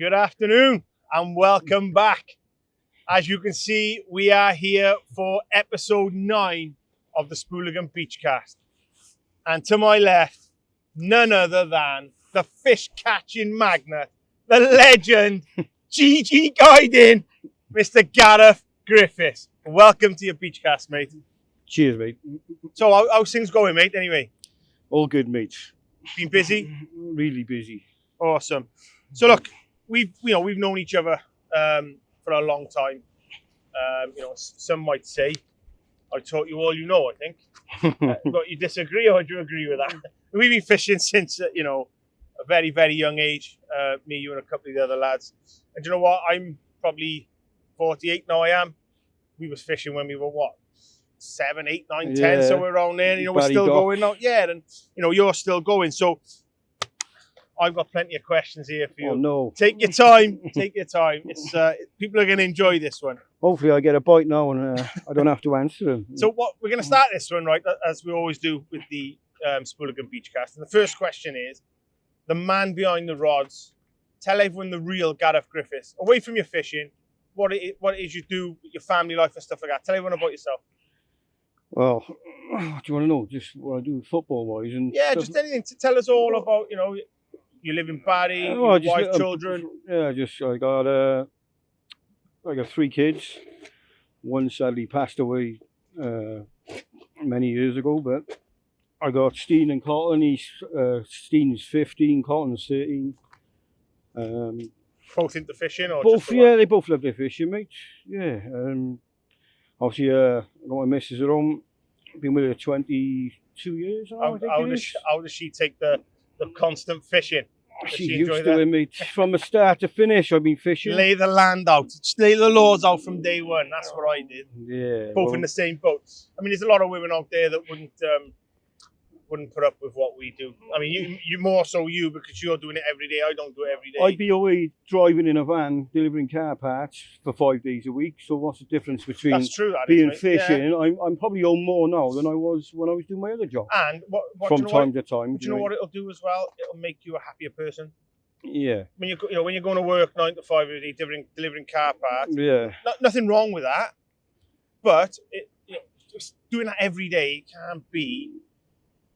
Good afternoon and welcome back. As you can see, we are here for episode 9 of the Spooligan BeachCast. And to my left, none other than the fish catching magnate, the legend, GG guiding, Mr. Gareth Griffiths. Welcome to your BeachCast, mate. Cheers, mate. So how's things going, mate, anyway? All good, mate. Been busy? Really busy. Awesome. So look, we've known each other for a long time. Some might say I taught you all you know, I think. But you disagree, or do you agree with that? We've been fishing since a very, very young age. Me, you, and a couple of the other lads. And do you know what? I'm probably 48 now. I am. We was fishing when we were 7, 8, 9, 10. So we're around there. And, we're still going out. Yeah, and you're still going. So I've got plenty of questions here for you. Oh no! Take your time. Take your time. It's people are going to enjoy this one. Hopefully, I get a bite now and I don't have to answer them. So what we're going to start this one, right, as we always do with the Spooligan BeachCast. And the first question is, the man behind the rods. Tell everyone the real Gareth Griffiths. Away from your fishing, what it is you do with your family life and stuff like that. Tell everyone about yourself. Well, what do you want to know? Just what I do football-wise and just anything to tell us all about. You live in Barry, your wife, children. I got 3 kids. One sadly passed away many years ago, but I got Steen and Colton. Steen's 15, Colton's 13. Both into fishing, or both? Yeah, they both love their fishing, mate. Yeah. Obviously, I got my missus at home. Been with her 22 years now. How does she take the constant fishing? She's used to it, mate. From the start to finish, I've been fishing. Lay the land out. Lay the laws out from day one. That's what I did. Yeah. Both in the same boat. I mean, there's a lot of women out there that wouldn't put up with what we do. I mean, you more so you, because you're doing it every day. I don't do it every day. I'd be away driving in a van, delivering car parts for 5 days a week. So what's the difference between being fishing? Yeah. I'm probably home more now than I was when I was doing my other job. And from time to time. Do you know what it'll do as well? It'll make you a happier person. Yeah. When you're going to work 9 to 5 every day delivering car parts. Yeah. Nothing wrong with that, but just doing that every day can be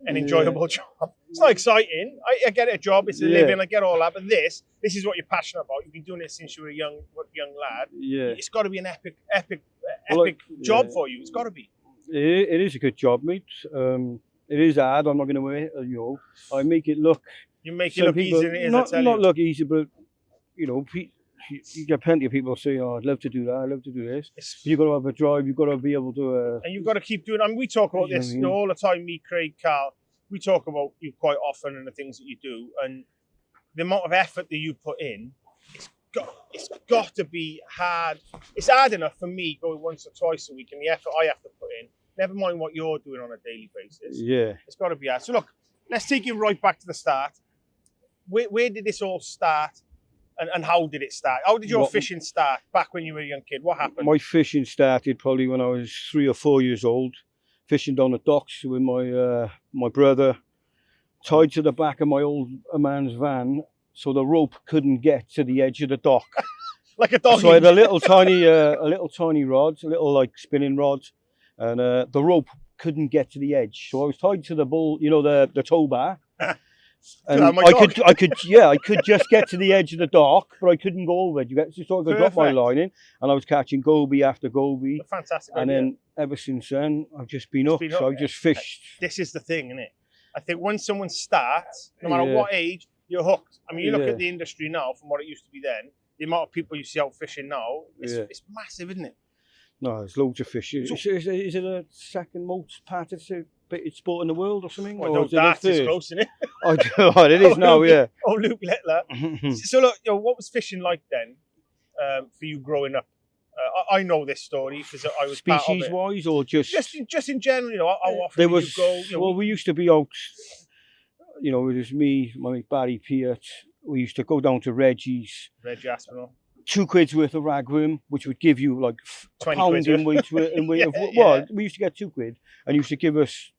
an enjoyable job. It's not exciting. I get a job, it's a living, I get all that, but this is what you're passionate about. You've been doing it since you were a young lad. Yeah. It's got to be an epic job for you. It's got to be. It is a good job, mate. It is hard. I'm not going to wait. I make it look. You make it look easy. Not look easy, but you get plenty of people saying, "Oh, I'd love to do that. I'd love to do this." You've got to have a drive. You've got to be able to. And you've got to keep doing. I mean, we talk about this all the time. Me, Craig, Carl. We talk about you quite often and the things that you do, and the amount of effort that you put in. It's got to be hard. It's hard enough for me going once or twice a week, and the effort I have to put in. Never mind what you're doing on a daily basis. Yeah, it's got to be hard. So look, let's take you right back to the start. Where did this all start? And how did it start? How did your fishing start back when you were a young kid? What happened? My fishing started probably when I was 3 or 4 years old, fishing down the docks with my brother, tied to the back of my old man's van, so the rope couldn't get to the edge of the dock. Like a dog. So I had a little tiny rod, a little like spinning rod, and the rope couldn't get to the edge. So I was tied to the bull, the tow bar. And I could just get to the edge of the dock, but I couldn't go over it. So I could drop my line in, and I was catching goby after goby. Fantastic. And then ever since then, I've just been up. So I just fished. This is the thing, isn't it? I think when someone starts, no matter what age, you're hooked. I mean, you look at the industry now from what it used to be then. The amount of people you see out fishing now, it's massive, isn't it? No, there's loads of fish. Is it the second most participated sport in the world or something? Well, darts is close, isn't it? It is now, yeah. Oh, Luke Littler. So look, what was fishing like then for you growing up? I know this story because I was species-wise, or just in general. How often did you go? We used to be out. It was me, my mate Barry Peart. We used to go down to Reggie Aspinall. £2 worth of ragworm, which would give you like £1 in weight. We used to get £2, and he used to give us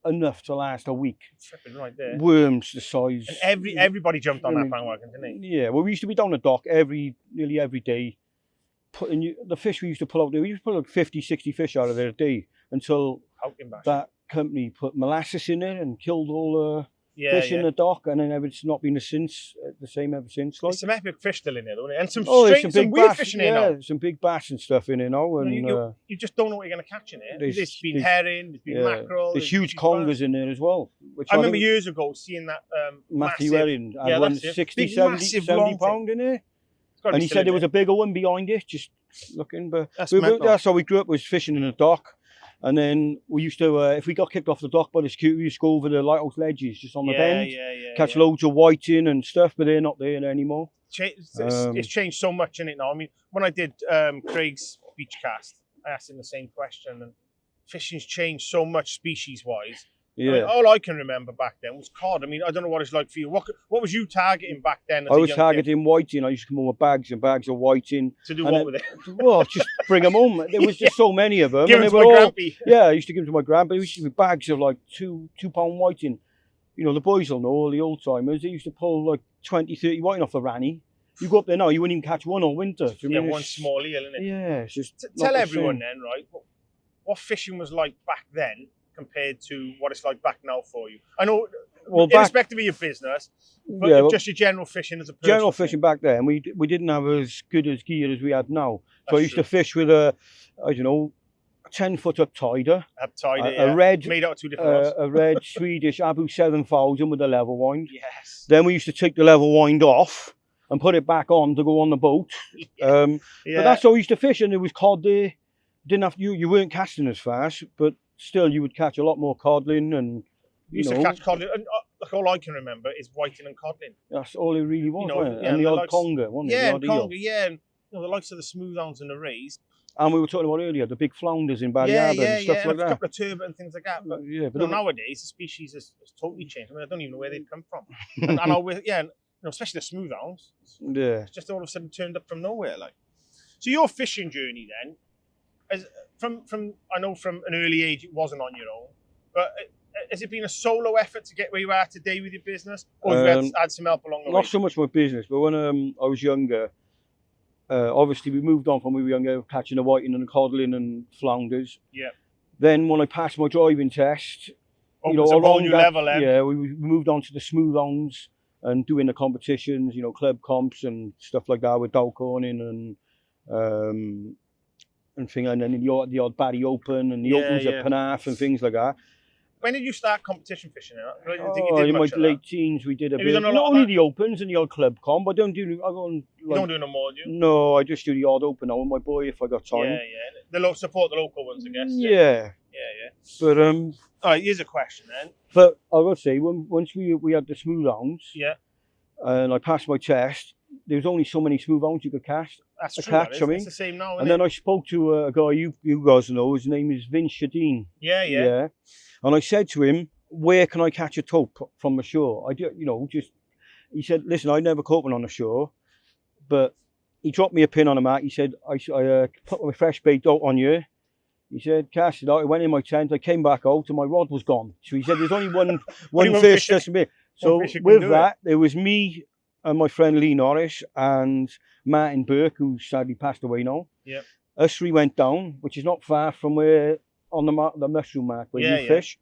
enough to last a week. Flipping right there. Worms the size. And everybody jumped on that bandwagon, didn't they? Yeah, well, we used to be down the dock nearly every day. The fish we used to pull out there, we used to pull like 50, 60 fish out of there a day until that company put molasses in it and killed all the fish in the dock, and then it's not been the same ever since. Like. There's some epic fish still in there, though, and some weird fish in there now. Some big bass and stuff in there now. And, you just don't know what you're going to catch in there. There's been herring, there's been mackerel. There's huge congers in there as well. Which I remember years ago seeing that Matthew Herring had one 60, 70 pound in there. And he said there was a bigger one behind it, just looking. But that's how we grew up, was fishing in the dock. And then we used to, if we got kicked off the dock by the security, we used to go over the lighthouse ledges just on the bend, catch loads of whiting and stuff, but they're not there anymore. It's changed so much in it now. I mean, when I did Craig's BeachCast, I asked him the same question, and fishing's changed so much species-wise. Yeah. I mean, all I can remember back then was cod. I mean, I don't know what it's like for you. What was you targeting back then? I was targeting whiting. I used to come home with bags and bags of whiting. To do what with it? Well, just bring them home. There was just so many of them. Give them to my grampy. Yeah, I used to give them to my grandpa. There used to be bags of like two pound whiting. You know, the boys will know, all the old timers, they used to pull like 20, 30 whiting off the ranny. You go up there now, you wouldn't even catch one all winter. One small eel, isn't it? Yeah, it's just... Tell everyone then, right, what fishing was like back then compared to what it's like back now for you. I know, irrespective of your business, but just your general fishing as a person. General fishing back then, we didn't have as good as gear as we had now. So I used to fish with a 10-foot uptider. A red, made out of two different a red Swedish Abu 7000 with a level wind. Yes. Then we used to take the level wind off and put it back on to go on the boat. But that's how we used to fish, and there was cod there. You weren't casting as fast, but still you would catch a lot more codling, and you used to catch codling. And all I can remember is whiting and codling. That's all it really was, wasn't it? And the odd conger, wasn't it? Yeah, conger, and the likes of the smooth-hounds and the rays. And we were talking about earlier, the big flounders in Barry Harbour and stuff like that. A couple of turbot and things like that. But, but nowadays, the species has totally changed. I mean, I don't even know where they've come from. Especially the smooth-hounds. Yeah. It's just all of a sudden turned up from nowhere, like. So your fishing journey then, I know from an early age it wasn't on your own, but has it been a solo effort to get where you are today with your business, or have you had some help along the way? Not so much my business, but when I was younger, obviously we moved on from when we were younger, catching the whiting and the codling and flounders. Yeah. Then when I passed my driving test, a whole new level then. Yeah, we moved on to the smooth-hounds and doing the competitions, club comps and stuff like that with Dalcorning and then the odd Barry Open and the Opens at Penarth and things like that. When did you start competition fishing? In my late teens, we did a bit. Not only the Opens and the odd club comp. You don't do no more, do you? No, I just do the odd Open now with my boy if I got time. Yeah. Support the local ones, I guess. Yeah. But all right, here's a question then. But I will say, once we had the smooth-hounds, and I passed my test, there was only so many smooth-hounds you could cast. That's true. It's the same now. And then I spoke to a guy you guys know. His name is Vince Shadeen. Yeah. And I said to him, "Where can I catch a taupe from the shore?" He said, "Listen, I never caught one on the shore, but he dropped me a pin on a mat. He said, I put my fresh bait out on you. He said, cast it out. I went in my tent. I came back out, and my rod was gone. So he said, there's only one fish that's me. So with that, there was me and my friend Lee Norris and Martin Burke, who sadly passed away now. Yeah. Us three went down, which is not far from where on the mushroom mark where you fish.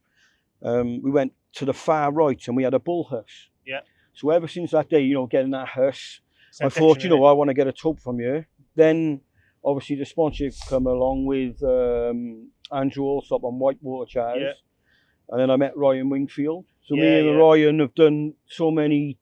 We went to the far right, and we had a bull huss. Yeah. So ever since that day, getting that huss, I thought, I want to get a taupe from you. Then, obviously, the sponsorship come along with Andrew Allsop on Whitewater Chars. Yeah. And then I met Ryan Wingfield. So me and Ryan have done so many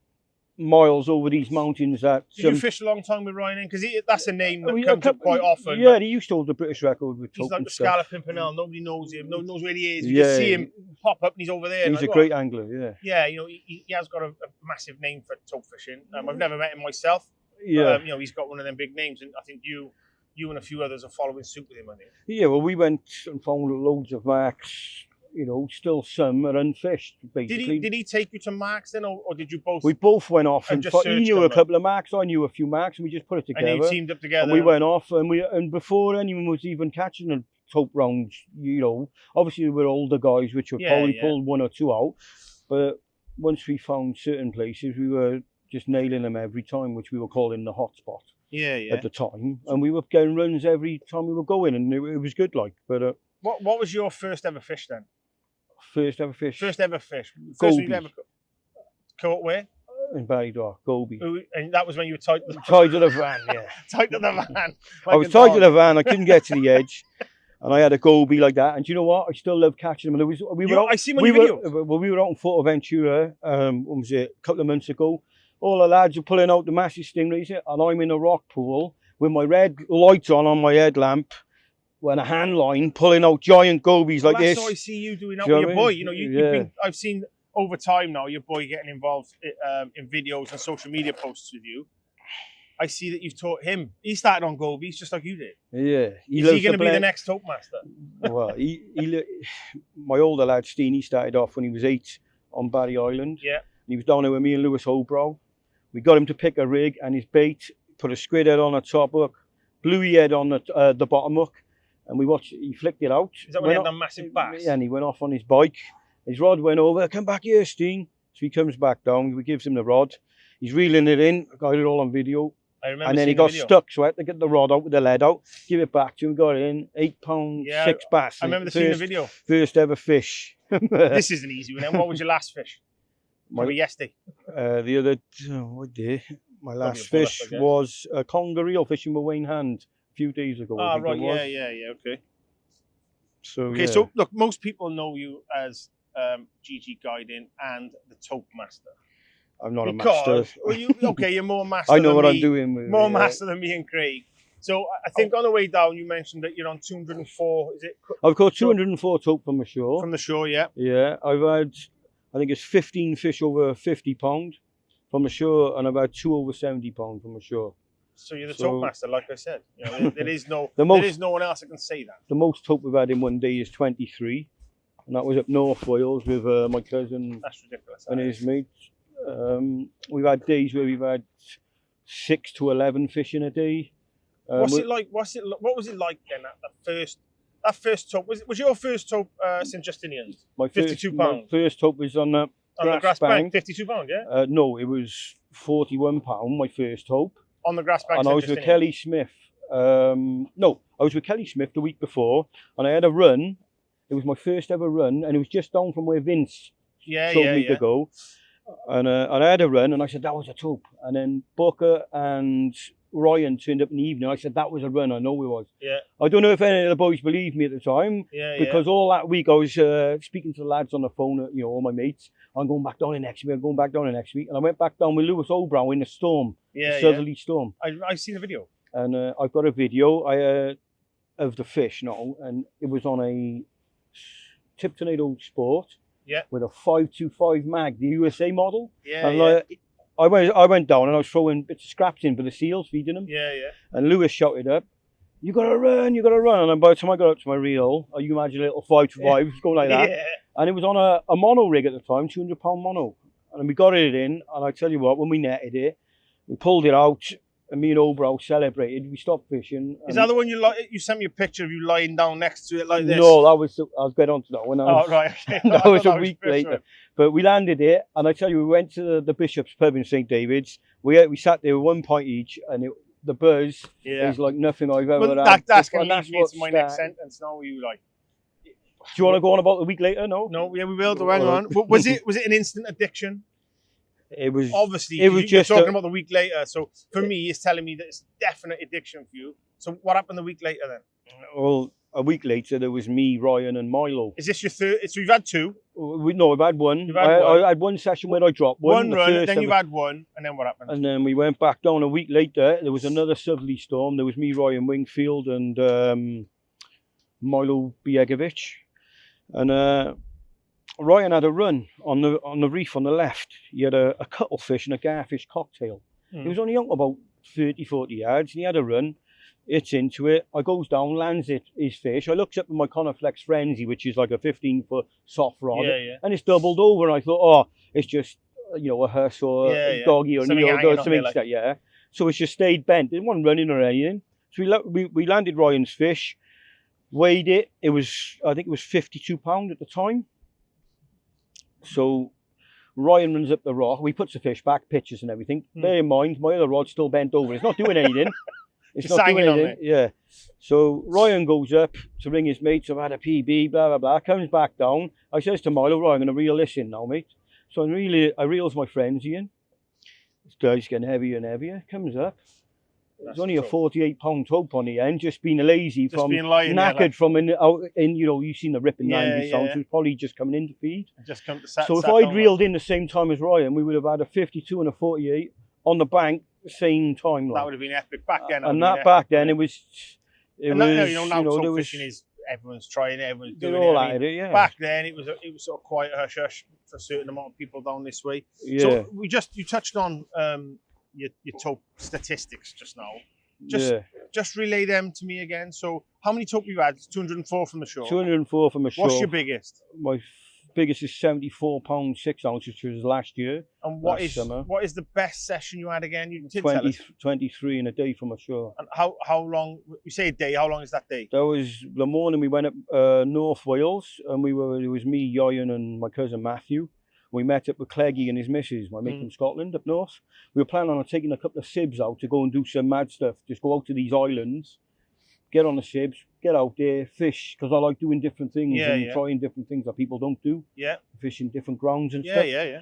miles over these mountains that... Did you fish a long time with Ryan? Because that's a name that comes up quite often. Yeah, he used to hold the British record with taupe. He's like the Scallop Pimpernel. Nobody knows him. Nobody knows where he is. You just see him pop up and he's over there. He's a great angler, Yeah, he has got a massive name for taupe fishing. I've never met him myself. Yeah. But, he's got one of them big names, and I think you and a few others are following suit with him, I think. Yeah, well, we went and found loads of marks. Still some are unfished, basically. Did he take you to marks then, or did you both? We both went off and he knew a couple of marks, I knew a few marks, and we just put it together. And you teamed up together. And we went off, and before anyone was even catching a tope rounds, obviously we were older guys, which would probably pull 1 or 2 out. But once we found certain places, we were just nailing them every time, which we were calling the hotspot. At the time, and we were getting runs every time we were going, and it was good. But what was your first ever fish then? First ever fish. First Goby. you've ever caught where? In Barrydock, Goby. And that was when you were tied to the van, yeah. Tied to the van. I was tied to the van. I couldn't get to the edge, and I had a Goby like that. And do you know what? I still love catching them. And I see my video. We were out in Fortaventura. What was it? A couple of months ago. All the lads are pulling out the massive stingrays, and I'm in a rock pool with my red lights on my headlamp, with a hand line pulling out giant gobies like this. That's what I see you doing that with your boy. I've seen over time now your boy getting involved in videos and social media posts with you. I see that you've taught him. He started on gobies just like you did. Yeah. Is he going to be the next tope master? Well, my older lad Steen, he started off when he was 8 on Barry Island. Yeah. He was down there with me and Lewis Hobrow. We got him to pick a rig and his bait, put a squid head on the top hook, bluey head on the bottom hook, and we watched. He flicked it out. Is that when he had that massive bass? Yeah, and he went off on his bike. His rod went over. Come back here, Steen. So he comes back down. We gives him the rod. He's reeling it in. I got it all on video. I remember. And then he got stuck, so I had to get the rod out with the lead out, give it back to him. Got it in. 8 pound, 6 bass. I remember seeing the video. First ever fish. This is an easy one. Then what was your last fish? Yesterday. The other, what day? My last fish was a conger reel fishing with Wayne Hand a few days ago. Oh, right, yeah, okay. So look, most people know you as GG Guiding and the Tope Master. I'm not a master. Well, you're more master. I know what me, I'm doing with more master than me and Craig. So I think on the way down, you mentioned that you're on 204. Is it? I've caught 204 tope from the shore. From the shore, yeah. Yeah, I've had, I think it's 15 fish over 50 pound from the shore, and I've had 2 over 70 pound from the shore. So you're the tope master, like I said. There is no one else that can say that. The most tope we've had in one day is 23, and that was up North Wales with my cousin. That's ridiculous. And his mates. We've had days where we've had 6 to 11 fish in a day. What was it like then at that first tope? Was your first tope St Justinian's? My 52 pounds. My first tope was on the grass bank. 52 pound, yeah. No, it was 41 pound. My first tope on the grass bank. And I was with Kelly Smith. No, I was with Kelly Smith the week before, and I had a run. It was my first ever run, and it was just down from where Vince a week ago. And I had a run, and I said that was a tope. And then Booker and Ryan turned up in the evening. I said that was a run. I know it was. Yeah. I don't know if any of the boys believed me at the time. Because all that week I was speaking to the lads on the phone. All my mates. I'm going back down the next week. I'm going back down the next week. And I went back down with Lewis Hobrow in the storm. The southerly storm. I've seen the video. And I've got a video of the fish now, and it was on a Tip Tornado Sport. Yeah. With a 525 mag, the USA model. Yeah. And I went down and I was throwing bits of scraps in for the seals, feeding them. Yeah. And Lewis shouted up, "You gotta run, you gotta run!" And by the time I got up to my reel, you imagine a little 525 going like that. Yeah. And it was on a mono rig at the time, 200 pound mono. And we got it in, and I tell you what, when we netted it, we pulled it out. And me and Hobrow celebrated. We stopped fishing. Is that the one you sent me a picture of you lying down next to it like this? No, I'll get onto that one. Right. Okay. That was a week later. But we landed it, and I tell you, we went to the Bishop's pub in St David's. We sat there with 1 pint each, and the buzz is like nothing I've ever had. That's going to lead me into my next sentence. Now you like. Do you want to go on about the week later? No. No. Yeah, we will. Hang on. Was it an instant addiction? It was obviously. It was just talking about the week later. So for me, it's telling me that it's definite addiction for you. So what happened the week later then? Well, a week later there was me, Ryan, and Milo. Is this your third? So you've had 2. No, I've had 1. I had 1 session where I dropped one run. Then you've had 1, and then what happened? And then we went back down a week later. There was another southerly storm. There was me, Ryan Wingfield, and Milo Biegovic, and. Ryan had a run on the reef on the left. He had a cuttlefish and a garfish cocktail. He was only out about 30-40 yards, and he had a run. It's into it. I goes down, lands his fish. I looks up at my Coniflex Frenzy, which is like a 15-foot soft rod, and it's doubled over. And I thought, it's just a hearse or a doggy or something like that. Yeah. So it's just stayed bent. It wasn't running or anything. So we landed Ryan's fish. Weighed it. I think it was £52 at the time. So Ryan runs up the rock. We puts the fish back, pitches and everything. Bear in mind, my other rod's still bent over. It's not doing anything. It's just not doing hanging anything. Yeah. So Ryan goes up to ring his mates. I've had a PB, blah, blah, blah. Comes back down. I says to Milo, right, I'm going to reel this in now, mate. So I reels my friends in. This guy's getting heavier and heavier. Comes up. There's only a 48-pound tope on the end, just being lazy just being lying knackered there, like... from you've seen the ripping 90 sounds. It was probably just coming in to feed. Just come to so if I'd reeled in the same time as Ryan, we would have had a 52 and a 48 on the bank same time. That would have been epic back then. And that back then, it was. Now tope fishing is everyone's trying it, everyone's doing all it. At it, yeah. Back then, it was sort of quite hush hush for a certain amount of people down this way. Yeah. So you touched on your tope statistics just now. Just relay them to me again. So how many tope you had? 204 from the shore. 204 from the shore. What's your biggest? My biggest is 74 pound 6 ounces, which was last year. And what is the best session you had again? You did tell us. 23 in a day from ashore. And how long? You say a day. How long is that day? That was the morning we went up North Wales, and it was me, Yoyan, and my cousin Matthew. We met up with Cleggy and his missus, my mate from Scotland up north. We were planning on taking a couple of sibs out to go and do some mad stuff. Just go out to these islands, get on the sibs, get out there, fish, because I like doing different things and trying different things that people don't do. Yeah. Fishing different grounds and stuff. Yeah.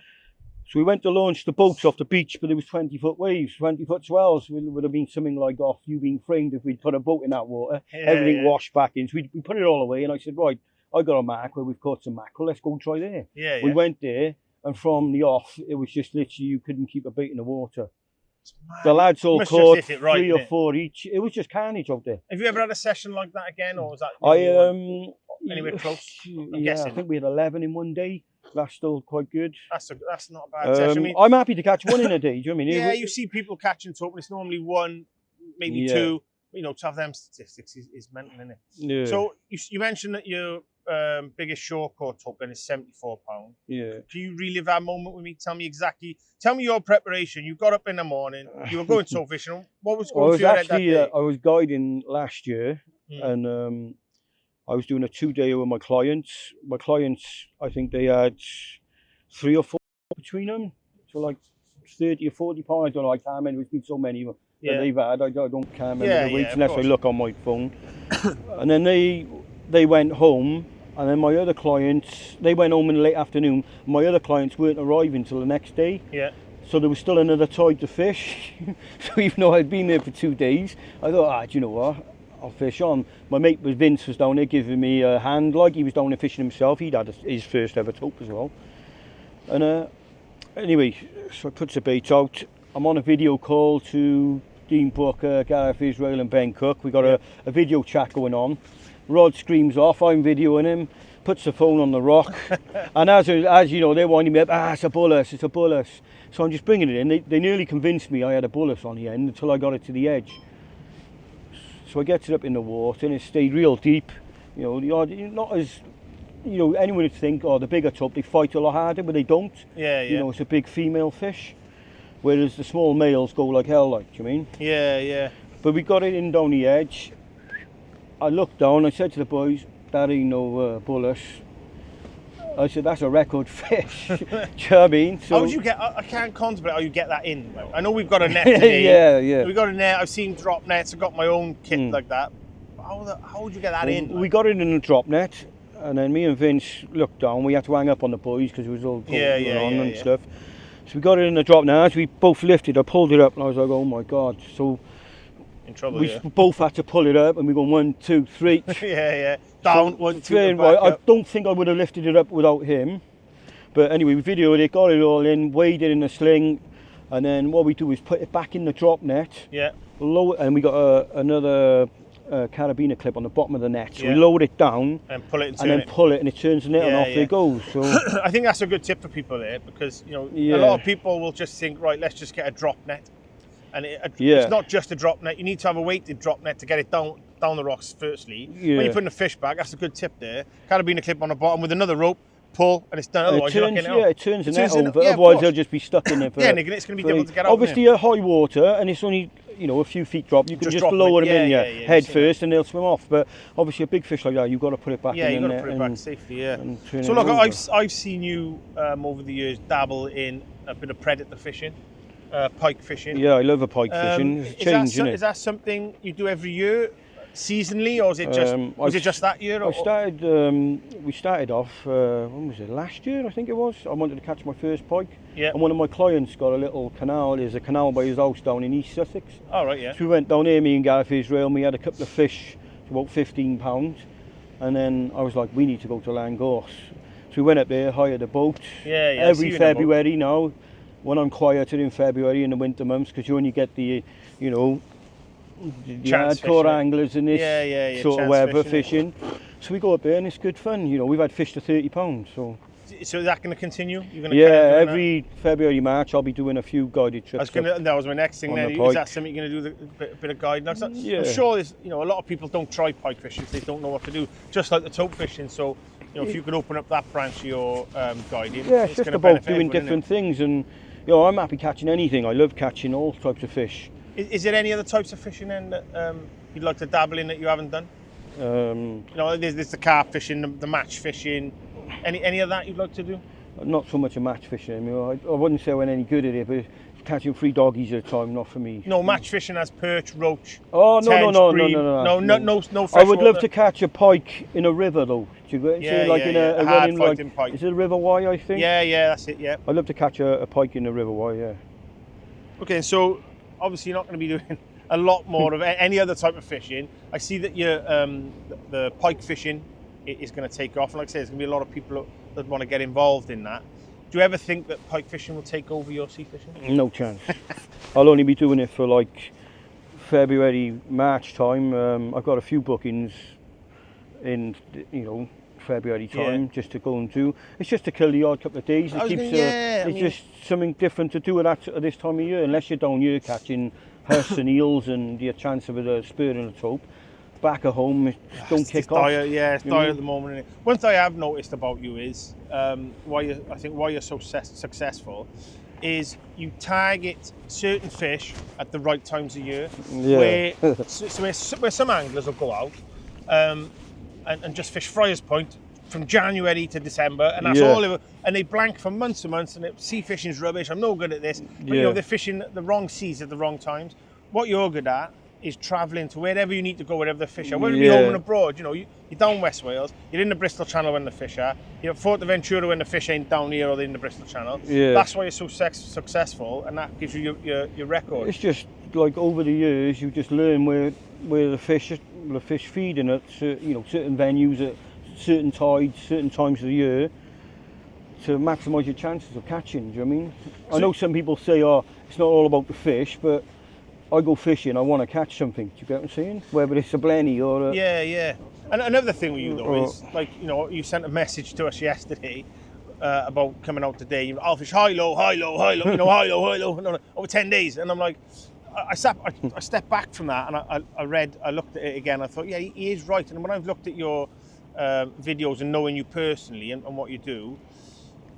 So we went to launch the boats off the beach, but it was 20-foot waves, 20-foot swells. It would have been something like off you being framed if we'd put a boat in that water. Everything washed back in. So we put it all away, and I said, right, I got a mackerel, we've caught some mackerel, let's go and try there. We went there, and from the off, it was just literally, you couldn't keep a bait in the water. The lads all caught 3 or 4 each. It was just carnage out there. Have you ever had a session like that again, or was that anywhere close? I think we had 11 in one day. That's still quite good. That's not a bad session. I mean, I'm happy to catch one in a day. Do you know what I mean? Yeah, you see people catching tope, and it's normally one, maybe two. You know, to have them statistics is mental, isn't it? Yeah. So you mentioned that your biggest shore caught tope is 74 pounds. Yeah. Can you relive that moment with me? Tell me your preparation. You got up in the morning. You were going tope fishing. What was going through your head that day? I was guiding last year, and I was doing a 2-day with my clients. My clients, I think they had 3 or 4 between them, so like 30 or 40 pounds. I don't know. I can't remember. It's been so many that they've had. I don't can't remember the weights unless I look on my phone. And then they went home, and then my other clients, they went home in the late afternoon. My other clients weren't arriving until the next day. Yeah. So there was still another tide to fish. So even though I'd been there for 2 days, I thought, do you know what? I'll fish on. My mate Vince was down there giving me a hand, like he was down there fishing himself. He'd had his first ever tope as well. And anyway, so I put the bait out. I'm on a video call to Dean Booker, Gareth Israel and Ben Cook. We got a video chat going on. Rod screams off, I'm videoing him, puts the phone on the rock. And as you know, they're winding me up, it's a bullus, it's a bullus. So I'm just bringing it in. They nearly convinced me I had a bullus on the end until I got it to the edge. So I get it up in the water, and it stayed real deep. You know, not as, anyone would think, the bigger tope, they fight a lot harder, but they don't. Yeah. You know, it's a big female fish. Whereas the small males go like hell, like, do you mean? Yeah. But we got it in down the edge. I looked down, I said to the boys, that ain't no bullus. I said, that's a record fish. Do you know what I mean? So, how would you get, I can't contemplate how you get that in. I know we've got a net today. Yeah. We've got a net, I've seen drop nets, I've got my own kit like that. How would you get that in? We got it in a drop net, and then me and Vince looked down. We had to hang up on the boys because it was all on and stuff. So we got it in the drop net. As we both lifted, I pulled it up, and I was like, oh my God. So in trouble, we both had to pull it up, and we go 1, 2, 3. Yeah. Down, 1, 2, back I don't think I would have lifted it up without him. But anyway, we videoed it, got it all in, weighed it in a sling, and then what we do is put it back in the drop net. Yeah. Lower, and we got another carabiner clip on the bottom of the net. So we lowered it down and pull it, and then pull it, and it turns the net, and off it goes. So I think that's a good tip for people there, because a lot of people will just think, right, let's just get a drop net. And it's not just a drop net. You need to have a weighted drop net to get it down the rocks firstly. When you're putting the fish back, that's a good tip there. Carabiner clip on the bottom with another rope, pull, and it's done. Otherwise, you're not getting it out. Yeah, it turns the net over. Otherwise, they'll just be stuck in there. And it's going to be difficult to get out. Obviously, at high water, and it's only, a few feet drop, you can just drop lower it. them in, Yeah, head first, and they'll swim off. But obviously, a big fish like that, you've got to put it back in. Yeah, you've got to put it back safely. Yeah. So look, I've seen you over the years dabble in a bit of predator fishing, pike fishing. Yeah, I love a pike fishing. It's a change, isn't it? Is that something you do every year, seasonally, or is it just was it just that year? We started off. When was it? Last year, I think it was. I wanted to catch my first pike. Yeah. And one of my clients got a little canal. There's a canal by his house down in East Sussex. All right, yeah. So we went down there, me and Gareth Israel, and we had a couple of fish, about 15 pounds. And then I was like, we need to go to Langorse. So we went up there, hired a boat. Yeah. Every February now, when I'm quieter in February in the winter months, because you only get the hardcore anglers in this sort of weather fishing. So we go up there and it's good fun. We've had fish to 30 pounds. So is that going to continue? You're going to every February, March, I'll be doing a few guided trips. That was my next thing. Then is that something you're going to do? A bit of guiding? I'm sure there's, a lot of people don't try pike fishing if they don't know what to do. Just like the tope fishing. So if you could open up that branch of your guiding, it's just about doing different things. And I'm happy catching anything. I love catching all types of fish. Is there any other types of fishing then that you'd like to dabble in that you haven't done? There's the carp fishing, the match fishing. Any of that you'd like to do? Not so much a match fishing. I mean, I wouldn't say I went any good at it, but catching 3 doggies at a time, not for me. No, match fishing as perch, roach. Oh no, tench, no. No fresh I would love water. to catch a pike in a river though. Do you in a running like? Pike. Is it a River Wye? I think. Yeah, that's it. Yeah. I'd love to catch a pike in the River Wye. Yeah. Okay, so obviously you're not going to be doing a lot more of any other type of fishing. I see that the pike fishing is going to take off, and like I say, there's going to be a lot of people that want to get involved in that. Do you ever think that pike fishing will take over your sea fishing? No chance. I'll only be doing it for like February, March time. I've got a few bookings in February time just to go and do. It's just to kill the odd couple of days. It's just something different to do at this time of year. Unless you're down here catching huss and eels and your chance of a spur and a tope. Back at home, don't kick off. It's dire at the moment. Isn't it? One thing I have noticed about you is why you're so successful is you target certain fish at the right times of year. Yeah. Where some anglers will go out and just fish Friar's Point from January to December, and that's all. And they blank for months and months, and sea fishing's rubbish. I'm no good at this. But they're fishing the wrong seas at the wrong times. What you're good at is travelling to wherever you need to go, wherever the fish are. Whether it be home and abroad, you're down West Wales, you're in the Bristol Channel when the fish are, you're at Fuerteventura when the fish ain't down here or they're in the Bristol Channel. Yeah. That's why you're so successful, and that gives you your record. It's just like over the years, you just learn where the fish feeding at certain venues at certain tides, certain times of the year, to maximise your chances of catching. Do you know what I mean? I know some people say, it's not all about the fish, but I go fishing, I want to catch something. Do you get what I'm saying? Whether it's a blenny or a... Yeah. And another thing with you though is, like, you sent a message to us yesterday about coming out today. I'll fish high, low, high, low, high, low, high, low, over 10 days. And I'm like, I stepped back from that and I looked at it again. I thought, yeah, he is right. And when I've looked at your videos and knowing you personally and what you do,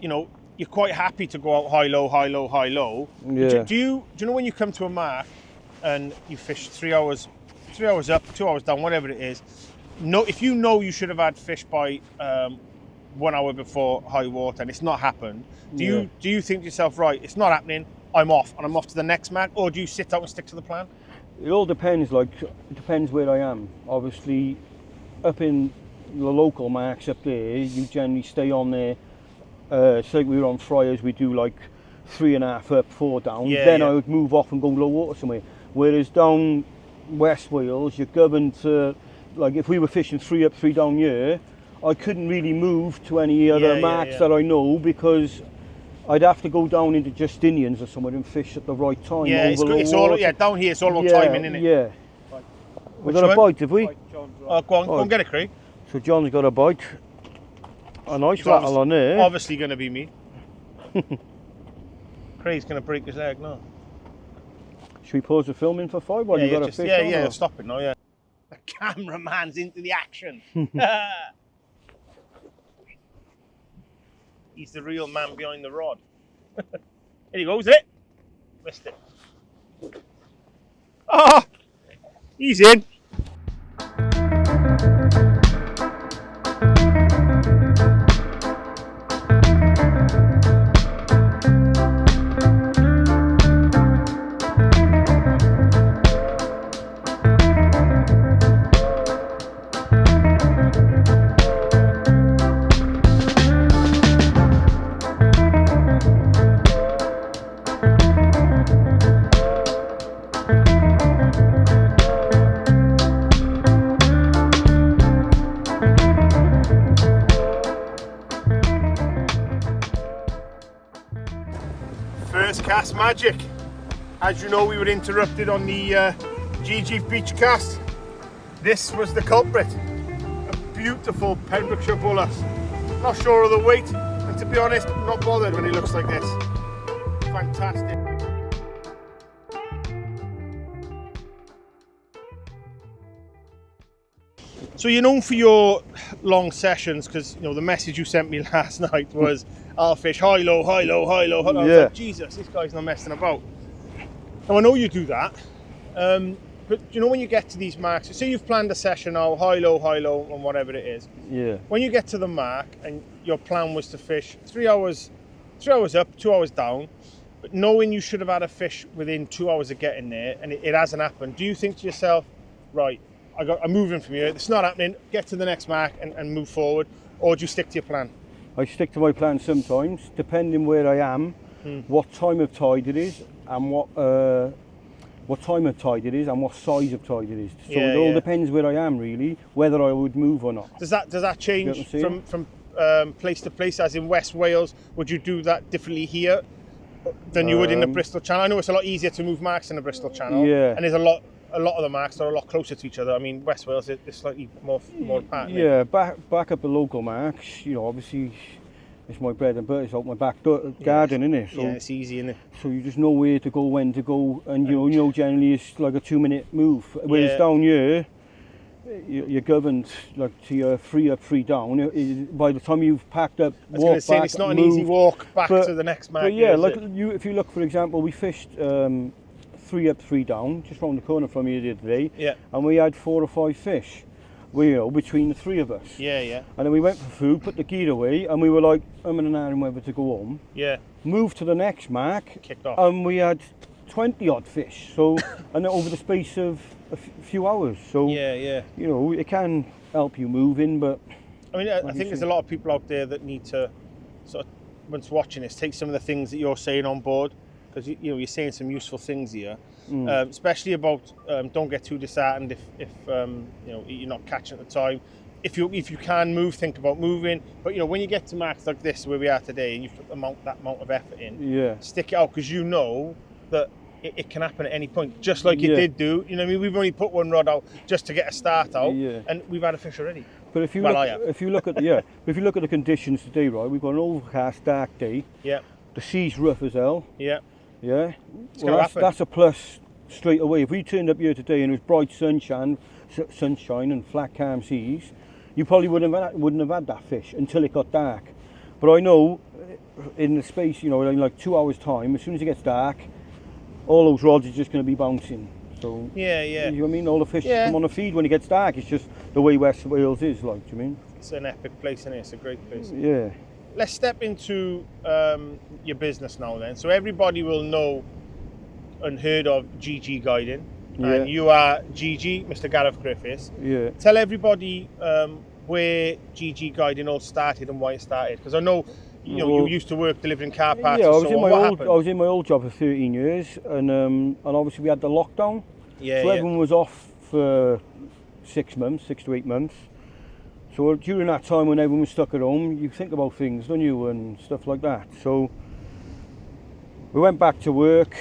you're quite happy to go out high, low, high, low, high, low. Yeah. Do you know when you come to a mark and you fish 3 hours up, 2 hours down, whatever it is, if you know you should have had fish by 1 hour before high water and it's not happened, do you think to yourself, right, it's not happening, I'm off to the next mark, or do you sit out and stick to the plan? It all depends. It depends where I am. Obviously, up in the local marks up there, you generally stay on there. Say we were on Friars, we do like 3.5 up, 4 down. Then I would move off and go low water somewhere. Whereas down West Wales, you're governed to, like if we were fishing 3 up, 3 down here, I couldn't really move to any other marks that I know, because I'd have to go down into Justinians or somewhere and fish at the right time. Yeah, it's all down here. It's all about timing, isn't it? Yeah. Right. We got a bite, have we? Go on, get it, Craig. So John's got a bite. A nice rattle on there. Obviously going to be me. Craig's going to break his leg now. Should we pause the filming for 5 while you got a fish on? Yeah, stop it now, yeah. The cameraman's into the action. He's the real man behind the rod. Here he goes, it. Missed it. Ah, he's in. First cast magic. As you know, we were interrupted on the GG BeachCast. This was the culprit. A beautiful Pembrokeshire buller. Not sure of the weight, and to be honest, not bothered when he looks like this. Fantastic. So you're known for your long sessions because you know the message you sent me last night was I'll fish high, low, high, low, high, low. I was like, Jesus, this guy's not messing about. Now I know you do that, but you know when you get to these marks, say you've planned a session now, high, low, and whatever it is. Yeah. When you get to the mark and your plan was to fish 3 hours up, 2 hours down, but knowing you should have had a fish within 2 hours of getting there, and it hasn't happened, do you think to yourself, right, I'm moving from here, it's not happening, get to the next mark and move forward, or do you stick to your plan? I stick to my plan sometimes, depending where I am, what time of tide it is, and what time of tide it is, and what size of tide it is. So it all depends where I am, really, whether I would move or not. Does that change from place to place? As in West Wales, would you do that differently here than you would in the Bristol Channel? I know it's a lot easier to move marks in the Bristol Channel, and there's a lot of the marks are a lot closer to each other. I mean, West Wales is slightly more apart. Yeah, back up the local marks. You know, obviously, it's my bread and butter. It's out my back garden, isn't it? So, yeah, it's easy, isn't it? So you just know where to go, when to go, and you know generally it's like a 2-minute move. Whereas down here, you're governed like to your 3 up, 3 down. By the time you've packed up, I was going to say it's not an easy walk back to the next mark. But yeah, like if you look, for example, we fished 3 up, 3 down, just round the corner from you the other day, and we had 4 or 5 fish, between the 3 of us. And then we went for food, put the gear away, and we were like, I'm in an hour and whether to go home. Moved to the next mark, kicked off, and we had 20 odd fish. So, and over the space of a few hours. So, you know, it can help you moving, but I mean, I think there's a lot of people out there that need to sort of, once watching this, take some of the things that you're saying on board. Because you know you're saying some useful things here, especially about don't get too disheartened if you know you're not catching at the time. If you can move, think about moving. But you know when you get to marks like this where we are today, and you put that amount of effort in, stick it out because you know that it can happen at any point. Just like it did do. You know, what I mean, we've only put one rod out just to get a start out, and we've had a fish already. But if you look at the conditions today, right, we've got an overcast, dark day. The sea's rough as hell. Well, that's a plus straight away. If we turned up here today and it was bright sunshine and flat calm seas, you probably wouldn't have had that fish until it got dark. But I know in the space, you know, in like 2 hours time, as soon as it gets dark, all those rods are just going to be bouncing. So you know what I mean? All the fish come on the feed when it gets dark. It's just the way West Wales is, like, do you mean? It's an epic place, isn't it? It's a great place. Yeah. Let's step into your business now then. So everybody will know and heard of GG Guiding. And you are GG, Mr. Gareth Griffiths. Tell everybody where GG Guiding all started and why it started. Because I know you used to work delivering car parts. I was in my old job for 13 years, and obviously we had the lockdown. So everyone was off for 6 to 8 months. So during that time when everyone was stuck at home, you think about things, don't you, and stuff like that. So we went back to work,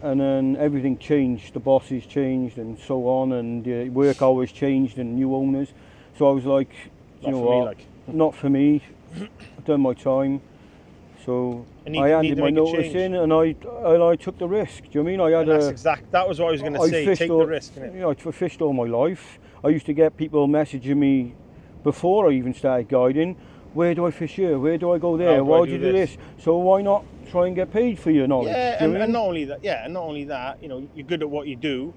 and then everything changed. The bosses changed and so on, and work hours changed and new owners. So I was like, not for me. I've done my time. So I handed my notice in, and I took the risk. Do you know what I mean? That was what I was going to say. Take the risk. I fished all my life. I used to get people messaging me before I even started guiding. Where do I fish here? Where do I go there? Why do you do this? So why not try and get paid for your knowledge? And not only that, you know, you're good at what you do.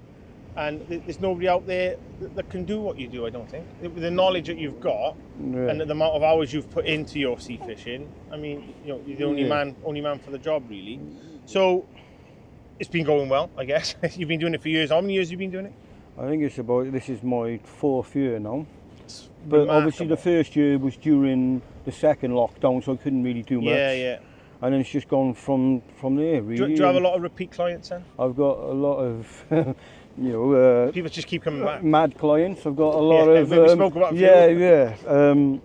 and there's nobody out there that can do what you do. I don't think with the knowledge that you've got and the amount of hours you've put into your sea fishing. I mean, you're the only man for the job, really. So it's been going well, I guess. You've been doing it for years. How many years have you been doing it? I think this is my 4th year now. But obviously the first year was during the second lockdown, so I couldn't really do much. Yeah. And then it's just gone from there, really. Do you have a lot of repeat clients then? I've got a lot of, people just keep coming back. Mad clients. I've got a lot of. We spoke about a few.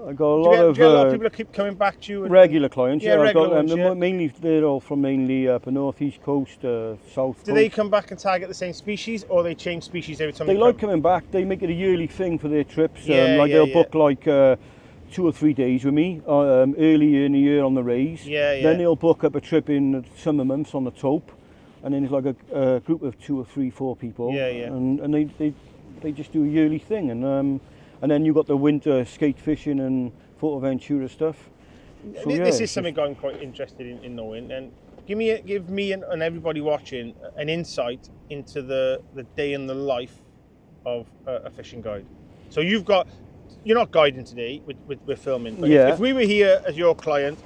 I got a lot of. Do you have a lot of people that keep coming back to you? Regular clients. Yeah, regular I've got ones, mainly they're all from mainly up the northeast coast, south coast. Do they come back and target the same species, or they change species every time? They like coming back. They make it a yearly thing for their trips. They'll book like 2 or 3 days with me early in the year on the rays. Then they'll book up a trip in the summer months on the taupe, and then it's like a group of 2 or 3, 4 people. And they just do a yearly thing, and then you've got the winter skate fishing and Fortaventura stuff. So, this is something I'm quite interested in knowing. And give me and everybody watching an insight into the day in the life of a fishing guide. So you're not guiding today, we're filming. But if we were here as your client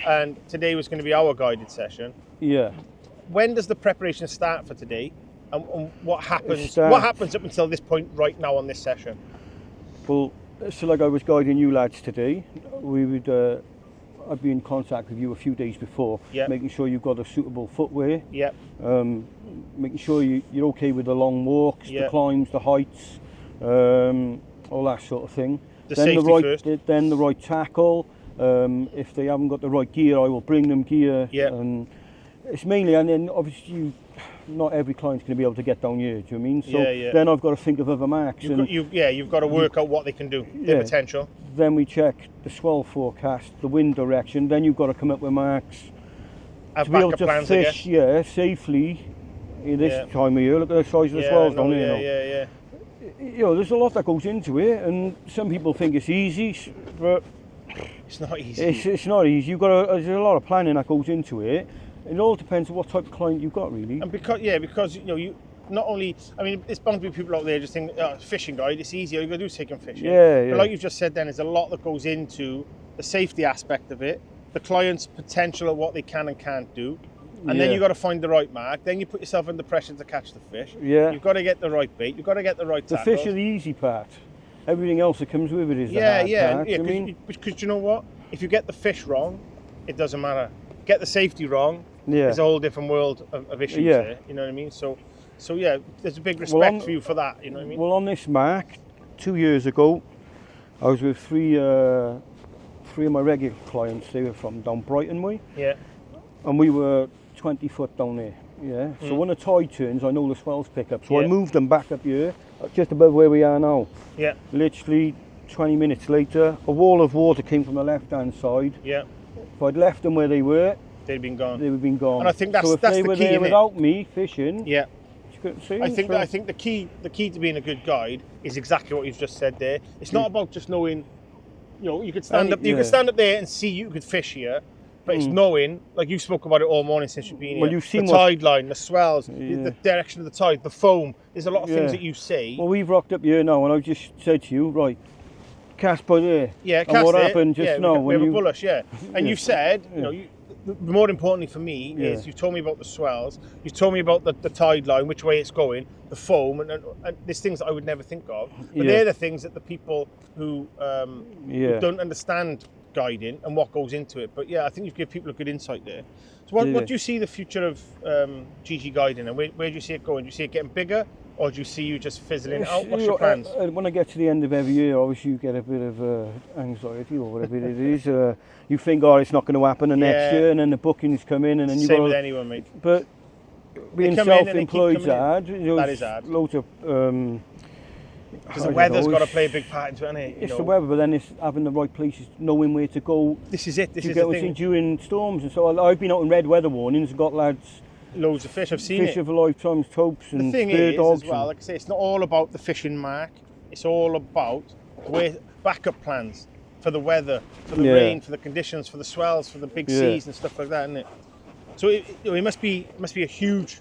and today was going to be our guided session, when does the preparation start for today? And what happens up until this point right now on this session? Well, so like I was guiding you lads today, I'd be in contact with you a few days before, making sure you've got a suitable footwear, making sure you're okay with the long walks, the climbs, the heights, all that sort of thing. Then the right tackle. If they haven't got the right gear, I will bring them gear. And it's mainly, and then obviously not every client's going to be able to get down here, do you know what I mean? So then I've got to think of other marks. You've got to work out what they can do, their potential. Then we check the swell forecast, the wind direction, then you've got to come up with marks to be able to fish safely in this time of year. Look at the size of the swells down here. There's a lot that goes into it, and some people think it's easy, but it's not easy. It's not easy. There's a lot of planning that goes into it. It all depends on what type of client you've got, really. And because you not only, I mean, it's bound to be people out there just think, fishing guide, it's easy, all you got to do is take them fishing. But like you've just said then, there's a lot that goes into the safety aspect of it, the client's potential of what they can and can't do, and then you've got to find the right mark, then you put yourself under pressure to catch the fish. You've got to get the right bait, you've got to get the right tackle. The fish are the easy part. Everything else that comes with it is the hard part. Because you know what? If you get the fish wrong, it doesn't matter. Get the safety wrong, there's a whole different world of issues there. You know what I mean? So there's a big respect for you for that. You know what I mean? Well, on this mark, 2 years ago, I was with three of my regular clients. They were from down Brighton way. And we were 20 foot down there. So when the tide turns, I know the swells pick up. So I moved them back up here, just above where we are now. Literally 20 minutes later, a wall of water came from the left-hand side. If I'd left them where they were, they'd been gone. They would have been gone. And I think that's so if that's they the were key. There without me fishing, you couldn't see I think the key to being a good guide is exactly what you've just said there. It's not about just knowing. You could stand up. You could stand up there and see you could fish here, but it's knowing, like you spoke about it all morning since you've been here. You've seen the tide line, the swells, the direction of the tide, the foam. There's a lot of things that you see. Well, we've rocked up here now, and I just said to you, right, cast by there. Cast and what happened just now? We have a bullish, and you said, more importantly for me is you've told me about the swells, you've told me about the tide line, which way it's going, the foam, and there's things that I would never think of. But they're the things that the people who don't understand guiding and what goes into it. But I think you've given people a good insight there. So what do you see the future of GG guiding, and where do you see it going? Do you see it getting bigger, or do you see you just fizzling out? What's your plans? When I get to the end of every year, obviously you get a bit of anxiety or whatever it is. You think, it's not going to happen the next year, and then the bookings come in, and then you Same with anyone, mate. But being self-employed is hard. That is hard. Loads of because the weather's got to play a big part into it. It's the weather, but then it's having the right places, knowing where to go. This is it. This is the thing. During storms, and so I've been out in red weather warnings and got lads. Loads of fish. I've seen fish of a lifetime, taupes and the thing bird dogs. As well, like I say, it's not all about the fishing mark. It's all about backup plans for the weather, for the rain, for the conditions, for the swells, for the big seas and stuff like that, isn't it? So it must be a huge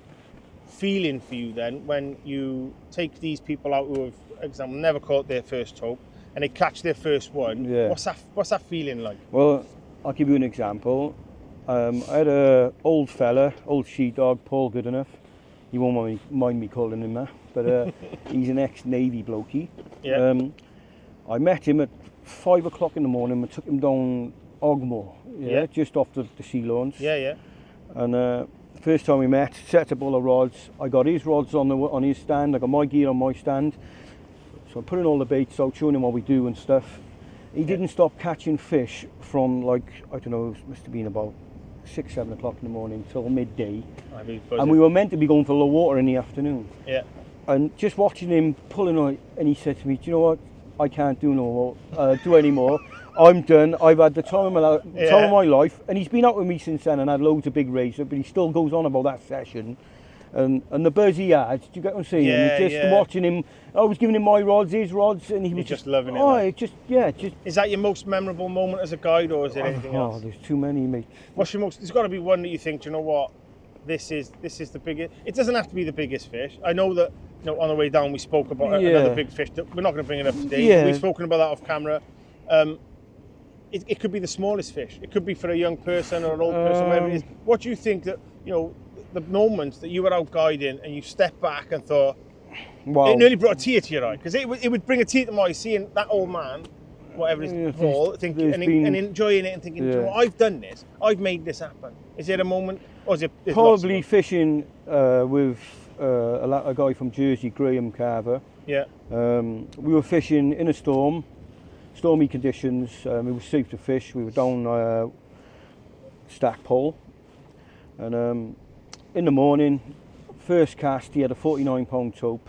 feeling for you then when you take these people out who have, for example, never caught their first tope and they catch their first one? Yeah. What's that feeling like? Well, I'll give you an example. I had a old fella, old sheepdog, Paul Goodenough. You won't mind me calling him that, but he's an ex-Navy blokey. Yeah. I met him at 5 o'clock in the morning and took him down Ogmore, just off the sea lawns. Yeah. And first time we met, set up all the rods. I got his rods on his stand, I got my gear on my stand. So I'm putting all the baits out, showing him what we do and stuff. He didn't stop catching fish from like, I don't know, it must have been about 6, 7 o'clock in the morning till midday. And we were meant to be going for low water in the afternoon. Yeah. And just watching him pulling out, and he said to me, do you know what? I can't do anymore. I'm done. I've had the time of my life. And he's been out with me since then and had loads of big races, but he still goes on about that session. And the buzz he had, do you get what I'm saying? Yeah, just watching him, I was giving him my rods, his rods, and he was just loving it. Just. Is that your most memorable moment as a guide, or is it anything else? Oh, there's too many, mate. What's your most? There's got to be one that you think, do you know what? This is the biggest. It doesn't have to be the biggest fish. I know that, on the way down we spoke about another big fish. We're not going to bring it up today. Yeah. We've spoken about that off camera. It could be the smallest fish. It could be for a young person or an old person, whatever it is. What do you think that, the moments that you were out guiding and you stepped back and thought, wow, it nearly brought a tear to your eye? Because it would bring a tear to my eye seeing that old man, whatever it is, Paul, thinking and enjoying it and thinking, you know what, I've done this, I've made this happen. Is there a moment, or is it probably fishing with a guy from Jersey, Graham Carver? Yeah. We were fishing in a stormy conditions. It was safe to fish. We were down Stackpole, and in the morning, first cast he had a 49-pound tope.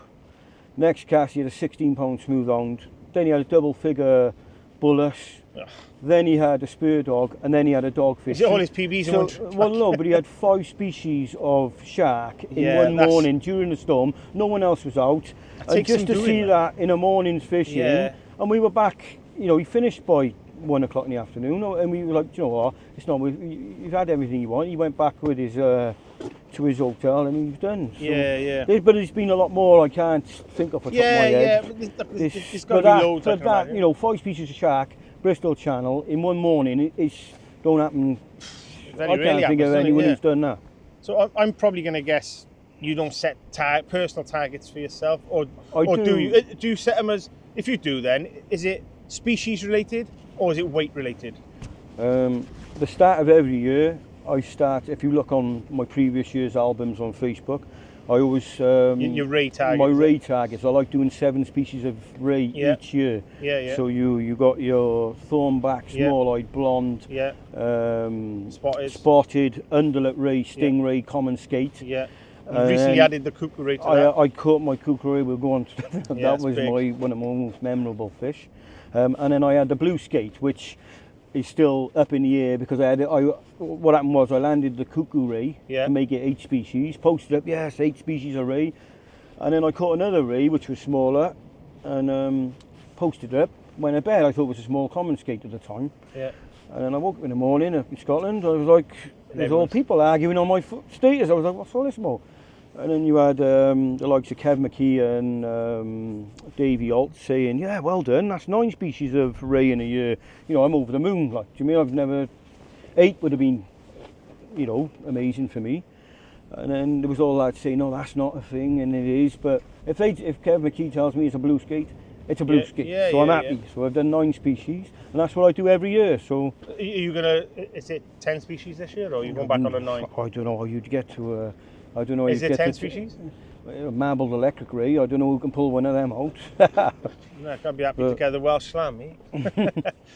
Next cast he had a 16-pound smooth hound. Then he had a double figure bullet. Ugh. Then he had a spur dog, and then he had a dogfish. Is it all his PBs in one track? Well, no, but he had 5 species of shark in one morning during the storm. No one else was out. And just to see that in a morning's fishing, and we were back, he finished by 1 o'clock in the afternoon, and we were like, do you know what, it's not, you've had everything you want. He went back with his to his hotel and he was done. So but there's been a lot more I can't think of off the top of my head. There's got to be loads. But that, 5 species of shark, Bristol Channel, in one morning, it don't happen. I can't think of anyone who's done that. So I'm probably going to guess you don't set personal targets for yourself, or do you set them as, if you do then, is it species related or is it weight related? The start of every year, if you look on my previous year's albums on Facebook, I always your ray targets. My ray targets. I like doing 7 species of ray each year. Yeah. So you got your thornback, small-eyed blonde, spotted, undulate ray, stingray, common skate. Yeah. You recently added the cuckoo ray to that. I caught my cuckoo ray. We'll go on to that. That was one of my most memorable fish. And then I had the blue skate, which is still up in the air because what happened was I landed the cuckoo ray to make it 8 species, posted up, 8 species of ray, and then I caught another ray which was smaller and posted up, went to bed. I thought it was a small common skate at the time. Yeah. And then I woke up in the morning up in Scotland, I was like, there's all people arguing on my status. I was like, what's all this more? And then you had the likes of Kev McKee and Davey Alt saying, yeah, well done, that's 9 species of ray in a year. I'm over the moon. Like, do you mean I've never... 8 would have been, amazing for me. And then there was all that saying, no, that's not a thing, and it is. But if Kev McKee tells me it's a blue skate, it's a blue skate. So I'm happy. So I've done 9 species, and that's what I do every year. So are you gonna? Is it 10 species this year, or are you going back on a 9? I don't know how you'd get to. I don't know. Is it 10 species? Marbled electric ray. I don't know who can pull one of them out. No, I can't be happy together. Welsh slam, eh?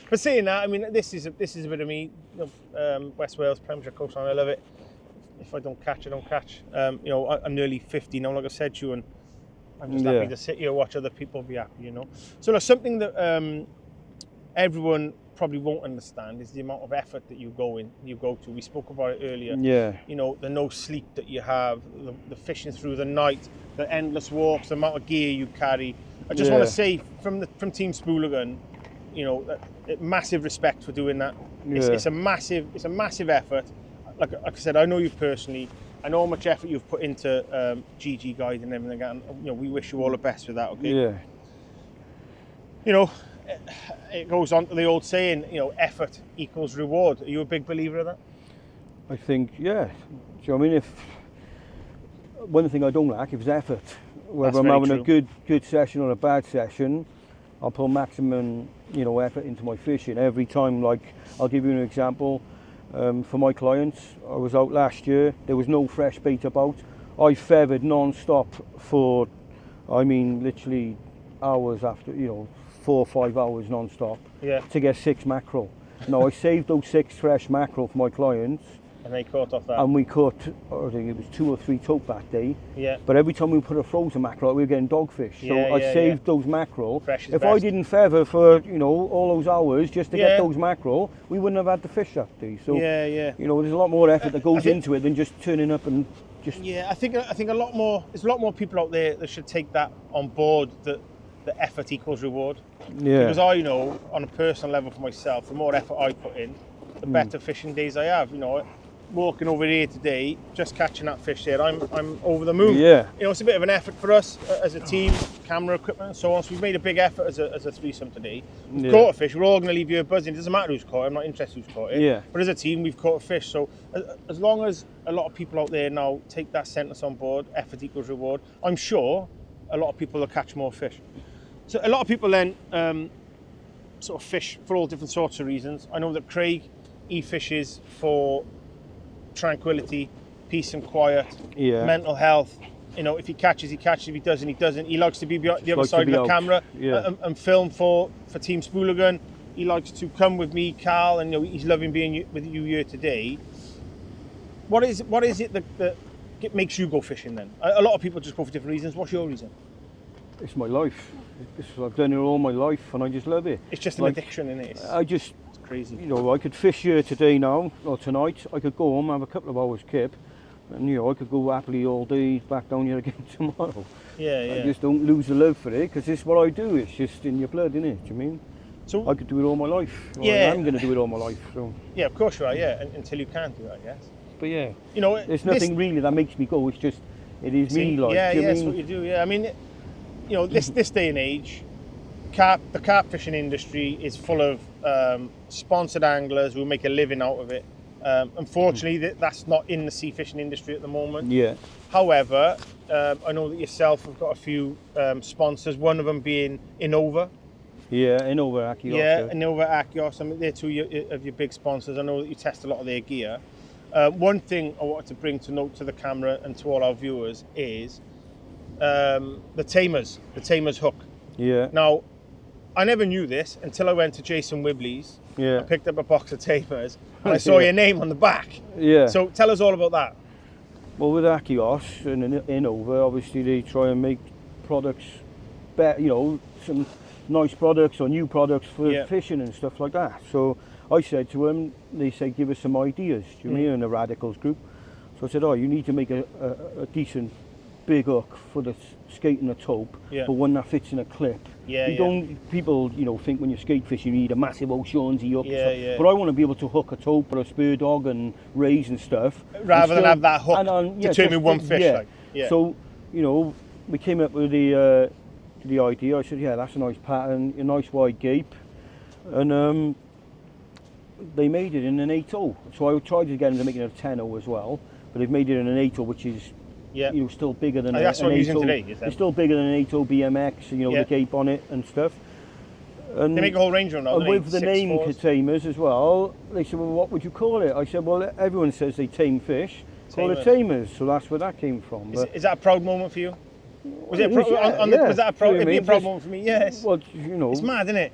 But saying that, I mean, this is a bit of me. West Wales Premiership coastline. I love it. If I don't catch, I don't catch. I'm nearly 50 now, like I said to you, and I'm just happy to sit here and watch other people be happy. So there's something that everyone probably won't understand is the amount of effort that you go to. We spoke about it earlier. Yeah. The no sleep that you have, the fishing through the night, the endless walks, the amount of gear you carry. I just want to say from Team Spooligan, massive respect for doing that. It's a massive effort. Like I said, I know you personally, I know how much effort you've put into GG guide and everything, and we wish you all the best with that. Okay. Yeah. It goes on to the old saying, effort equals reward. Are you a big believer of that? I think, yeah. Do you know what I mean? If one thing I don't lack is effort. Whether I'm having a good session or a bad session, I'll put maximum, effort into my fishing every time. Like, I'll give you an example. For my clients, I was out last year. There was no fresh bait about. I feathered non-stop for, literally hours after, 4 or 5 hours non-stop to get 6 mackerel. Now, I saved those 6 fresh mackerel for my clients. And they caught off that. And we caught, I think it was 2 or 3 tope that day. Yeah. But every time we put a frozen mackerel, we were getting dogfish. So I saved those mackerel. Fresh is if best. I didn't feather for, all those hours just to get those mackerel, we wouldn't have had the fish that day. So, there's a lot more effort that goes into it than just turning up and just... Yeah, I think there's a lot more people out there that should take that on board, that the effort equals reward. Yeah. Because I know, on a personal level for myself, the more effort I put in, the better fishing days I have. Walking over here today, just catching that fish there, I'm over the moon. Yeah. It's a bit of an effort for us as a team, camera equipment and so on. So we've made a big effort as a threesome today. We've caught a fish. We're all going to leave here buzzing. It doesn't matter who's caught it. I'm not interested who's caught it. Yeah. But as a team, we've caught a fish. So as long as a lot of people out there now take that sentence on board, effort equals reward, I'm sure a lot of people will catch more fish. So a lot of people then sort of fish for all different sorts of reasons. I know that Craig, he fishes for tranquility, peace and quiet, mental health. If he catches, he catches. If he doesn't, he doesn't. He likes to be the other side of the camera and film for Team Spooligan. He likes to come with me, Carl, and he's loving being with you here today. What is it that makes you go fishing then? A lot of people just go for different reasons. What's your reason? It's my life. I've done it all my life and I just love it. It's just an addiction, isn't it? It's crazy. I could fish here today now or tonight. I could go home, have a couple of hours kip, and I could go happily all day back down here again tomorrow. I just don't lose the love for it because it's what I do. It's just in your blood, isn't it? Do you mean? So I could do it all my life. I'm going to do it all my life. So. Yeah, of course you are. Yeah, until you can't do it, I guess. But there's nothing really that makes me go. It's just it is me. Like, that's what you do. Yeah, I mean, this day and age, the carp fishing industry is full of sponsored anglers who make a living out of it. Unfortunately, that's not in the sea fishing industry at the moment. Yeah. However, I know that yourself have got a few sponsors. One of them being Innova. Yeah, Innova Akios. Yeah, Innova Akios. I mean, they're two of your big sponsors. I know that you test a lot of their gear. One thing I wanted to bring to note to the camera and to all our viewers is the Tamers hook. Yeah. Now, I never knew this until I went to Jason Wibley's. Yeah. I picked up a box of Tamers and I saw your name on the back. Yeah. So tell us all about that. Well, with Akios and Innova, obviously they try and make products better, some nice products or new products for fishing and stuff like that. So I said to them, they said, give us some ideas, do you mean, in the Radicals group. So I said, you need to make a decent big hook for the skate and the taupe, but one that fits in a clip. People, think when you're skate fishing you need a massive O'Shaughnessy hook. But I want to be able to hook a taupe or a spur dog and raise and stuff. Rather than have that hook determine one fish. So, we came up with the idea. I said, that's a nice pattern, a nice wide gape. And they made it in an 8.0. So I tried to get them to make it a 10.0 as well. But they've made it in an 8.0, which is still bigger than that's what I'm using today, is that? It's still bigger than an 8.0 BMX, the gape on it and stuff. And they make a whole range of them now. And with the name Tamers as well, they said, well, what would you call it? I said, well, everyone says they tame fish. Call it Tamers. So that's where that came from. Is that a proud moment for you? Was it was that a proud? It'd be a proud moment for me. Yes. Well, it's mad, isn't it?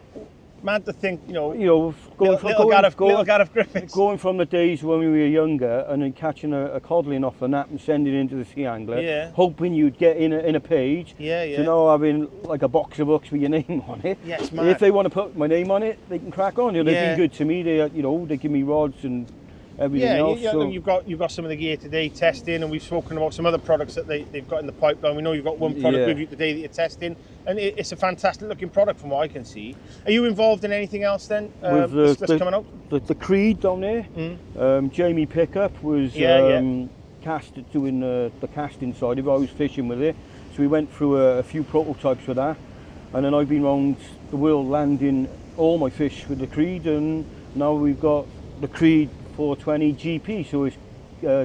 Mad to think, little Gareth Griffiths. Going from the days when we were younger and then catching a codling off the nap and sending it into the sea angler, hoping you'd get in a page, to now having like a box of hooks with your name on it. Yeah, it's mad. If they want to put my name on it, they can crack on. They've been good to me. They give me rods and everything else. So. You've got some of the gear today testing, and we've spoken about some other products that they've got in the pipeline. We know you've got one product with you today that you're testing, and it's a fantastic looking product from what I can see. Are you involved in anything else then that's coming out? The Creed down there, Jamie Pickup was doing the casting side of it. I was fishing with it, so we went through a few prototypes with that, and then I've been around the world landing all my fish with the Creed, and now we've got the Creed 420 GP, so it's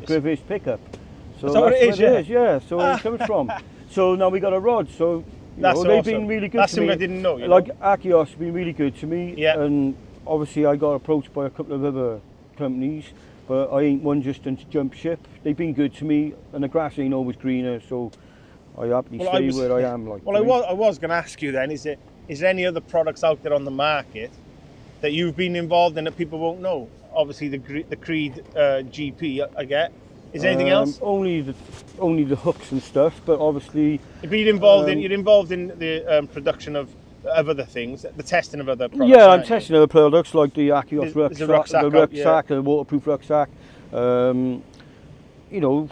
Griffiths pickup. So that's what it is, yeah. So where it comes from. So now we got a rod. So they've awesome. been really good That's to me. something I didn't know. Like Akios has been really good to me. Yeah. And obviously I got approached by a couple of other companies, but I ain't one just to jump ship. They've been good to me, and the grass ain't always greener, so I happily stay where I am. Like. Well, I was going to ask you then: is there any other products out there on the market that you've been involved in that people won't know? Obviously, the Creed GP, I get. Is there anything else? Only the hooks and stuff, but obviously. But you're involved in the production of other things, the testing of other products. Yeah, I'm testing other products like the Akios rucksack, the waterproof rucksack. You know,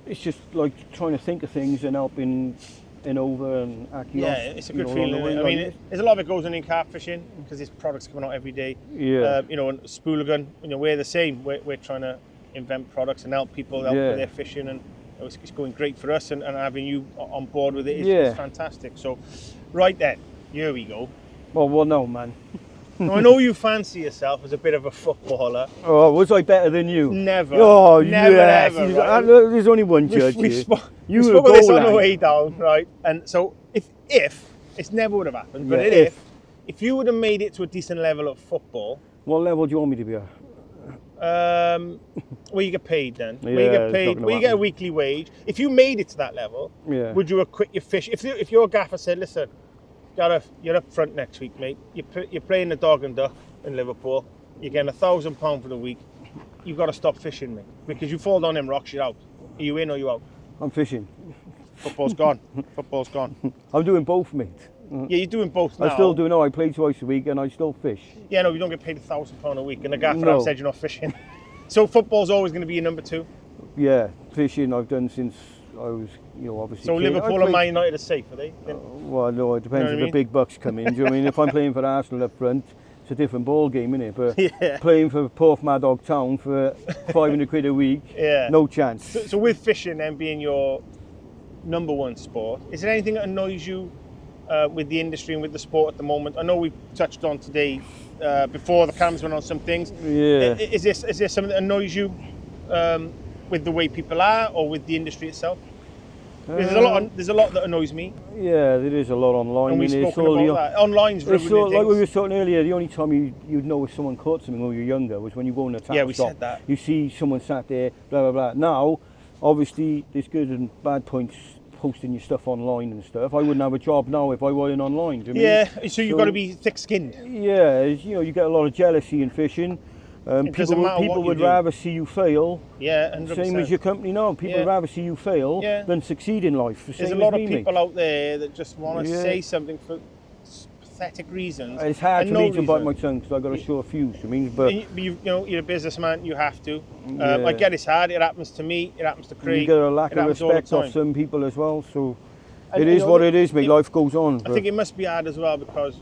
it's just like trying to think of things and helping Innova and Akios. Yeah, it's a good feeling. I mean, there's a lot of it goes on in carp fishing because there's products coming out every day. Yeah. You know, and Spooligan, you know, we're the same. We're trying to invent products and help people with their fishing, and it's going great for us, and having you on board with it is fantastic. So, right then, here we go. Well, no, man. Now, I know you fancy yourself as a bit of a footballer. Oh, was I better than you? Never. Oh, never, yes. ever. Right? There's only one judge we here. You spoke of this on the way down, right? And so, if it's never would have happened, but if you would have made it to a decent level of football, what level do you want me to be at? Well, you get paid then. Yeah, you get paid. You get a weekly wage. If you made it to that level, would you have quit your fish? If your gaffer said, "Listen, Gareth, you're up front next week, mate. You're playing the dog and duck in Liverpool. You're getting £1,000 for the week. You've got to stop fishing, mate, because you fall down them rocks, you're out. Are you in or you out?" I'm fishing. Football's gone. Football's gone. I'm doing both, mate. Yeah, you're doing both now. I still do. No, I play twice a week and I still fish. Yeah, no, you don't get paid £1,000 a week, and the gaffer said you're not fishing. So football's always going to be your number two. Yeah, fishing I've done since I was, obviously. So Liverpool and Man United are safe, are they? Well, no, it depends if the big bucks come in. Do you know what I mean? If I'm playing for Arsenal up front, it's a different ball game, isn't it? But playing for Porthmadog Town for 500 quid a week, no chance. So with fishing then being your number one sport, is there anything that annoys you with the industry and with the sport at the moment? I know we touched on today before the cameras went on some things. Yeah. Is there something that annoys you with the way people are, or with the industry itself? There's a lot that annoys me. Yeah, there is a lot online. And we've spoken about that. Online's ruining things. Like we were talking earlier, the only time you'd know if someone caught something when you were younger was when you go in a tackle shop. We said that. You see someone sat there, blah, blah, blah. Now, obviously, there's good and bad points posting your stuff online and stuff. I wouldn't have a job now if I weren't online. Do you mean? So you've got to be thick-skinned. Yeah, you get a lot of jealousy in fishing. People would rather see you fail. Yeah, 100%. Same as your company now. People would rather see you fail than succeed in life. There's a lot of people out there that just want to say something for pathetic reasons. It's hard for me to bite my tongue because I've got to show a few. You're a businessman. You have to. I get it's hard. It happens to me. It happens to Craig. You get a lack of respect off some people as well. So it is what it is, mate. Life goes on. I think it must be hard as well because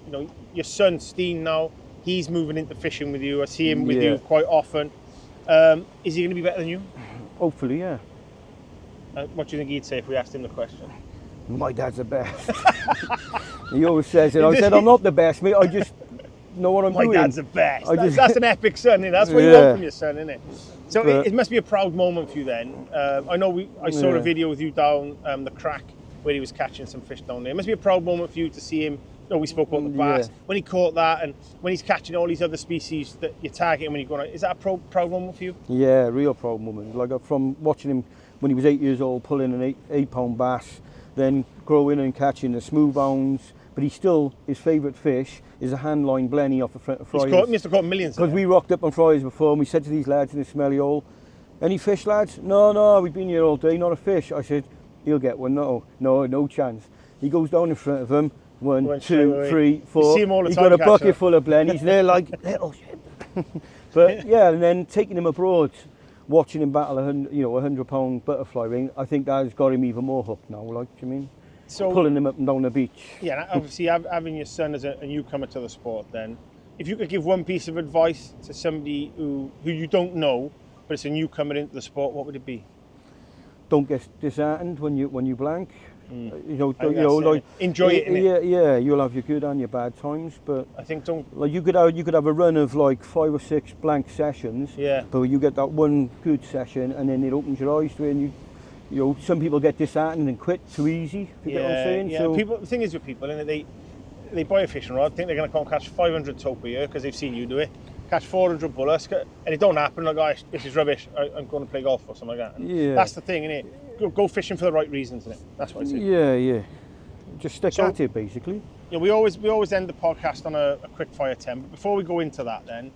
your son Steen now. He's moving into fishing with you. I see him with you quite often. Is he going to be better than you? Hopefully, yeah. What do you think he'd say if we asked him the question? My dad's the best. He always says it. I said, I'm not the best, mate. I just know what I'm doing. My dad's the best. That's an epic son, isn't it? That's what you want from your son, isn't it? So it must be a proud moment for you then. I know I saw a video with you down the crack where he was catching some fish down there. It must be a proud moment for you to see him. We spoke about the bass. When he caught that, and when he's catching all these other species that you're targeting when you're going out, is that a proud moment for you? Yeah, real proud moment. Like from watching him when he was 8 years old, pulling an 8-pound bass, then growing and catching the smooth bounds. But his favourite fish is a handline blenny off the front of Friars. He must have caught millions. Because we rocked up on Friars before, and we said to these lads in the smelly hole, "Any fish, lads?" No, we've been here all day, not a fish. I said, "He'll get one." No chance. He goes down in front of them. 1, 2, 3, 4. You see him all the He's time, got a bucket full of blennies, and they're like little shit. But and then taking him abroad, watching him battle a 100-pound butterfly ring, I think that has got him even more hooked now. Like, do you mean? So pulling him up and down the beach. Yeah, obviously having your son as a newcomer to the sport, then, if you could give one piece of advice to somebody who you don't know, but it's a newcomer into the sport, what would it be? don't get disheartened when you blank. Like enjoy it. Yeah, you'll have your good and your bad times, but I think don't like you could have a run of like 5 or 6 blank sessions. Yeah. But you get that one good session, and then it opens your eyes to it, and some people get disheartened and quit too easy. You get what I'm saying? Yeah. So, The thing is with people, and they buy a fishing rod, think they're going to come catch 500 tope a year because they've seen you do it. Catch 400 bullets, and it don't happen. Like, oh, this is rubbish. I'm going to play golf or something like that. And that's the thing, innit? Go fishing for the right reasons, innit? That's what I say. Yeah. Just stick at it, basically. Yeah, we always end the podcast on a quick fire 10. But before we go into that, then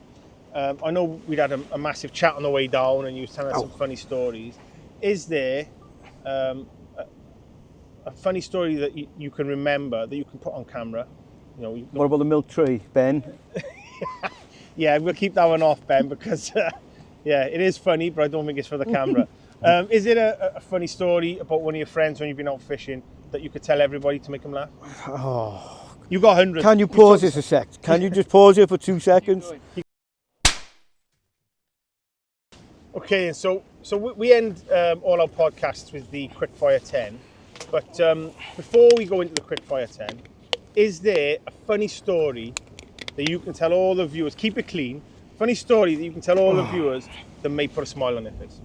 I know we'd had a massive chat on the way down, and you were telling us some funny stories. Is there a funny story that you can remember that you can put on camera? What about the milk tray, Ben? Yeah, we'll keep that one off, Ben, because it is funny, but I don't think it's for the camera. Is it a funny story about one of your friends when you've been out fishing that you could tell everybody to make them laugh? Oh, you got 100. Can you pause this a sec? Can you just pause it for 2 seconds? Okay, and so we end all our podcasts with the quick fire 10. But before we go into the quick fire 10, is there a funny story that you can tell all the viewers, keep it clean, funny story that you can tell all the viewers that may put a smile on their face?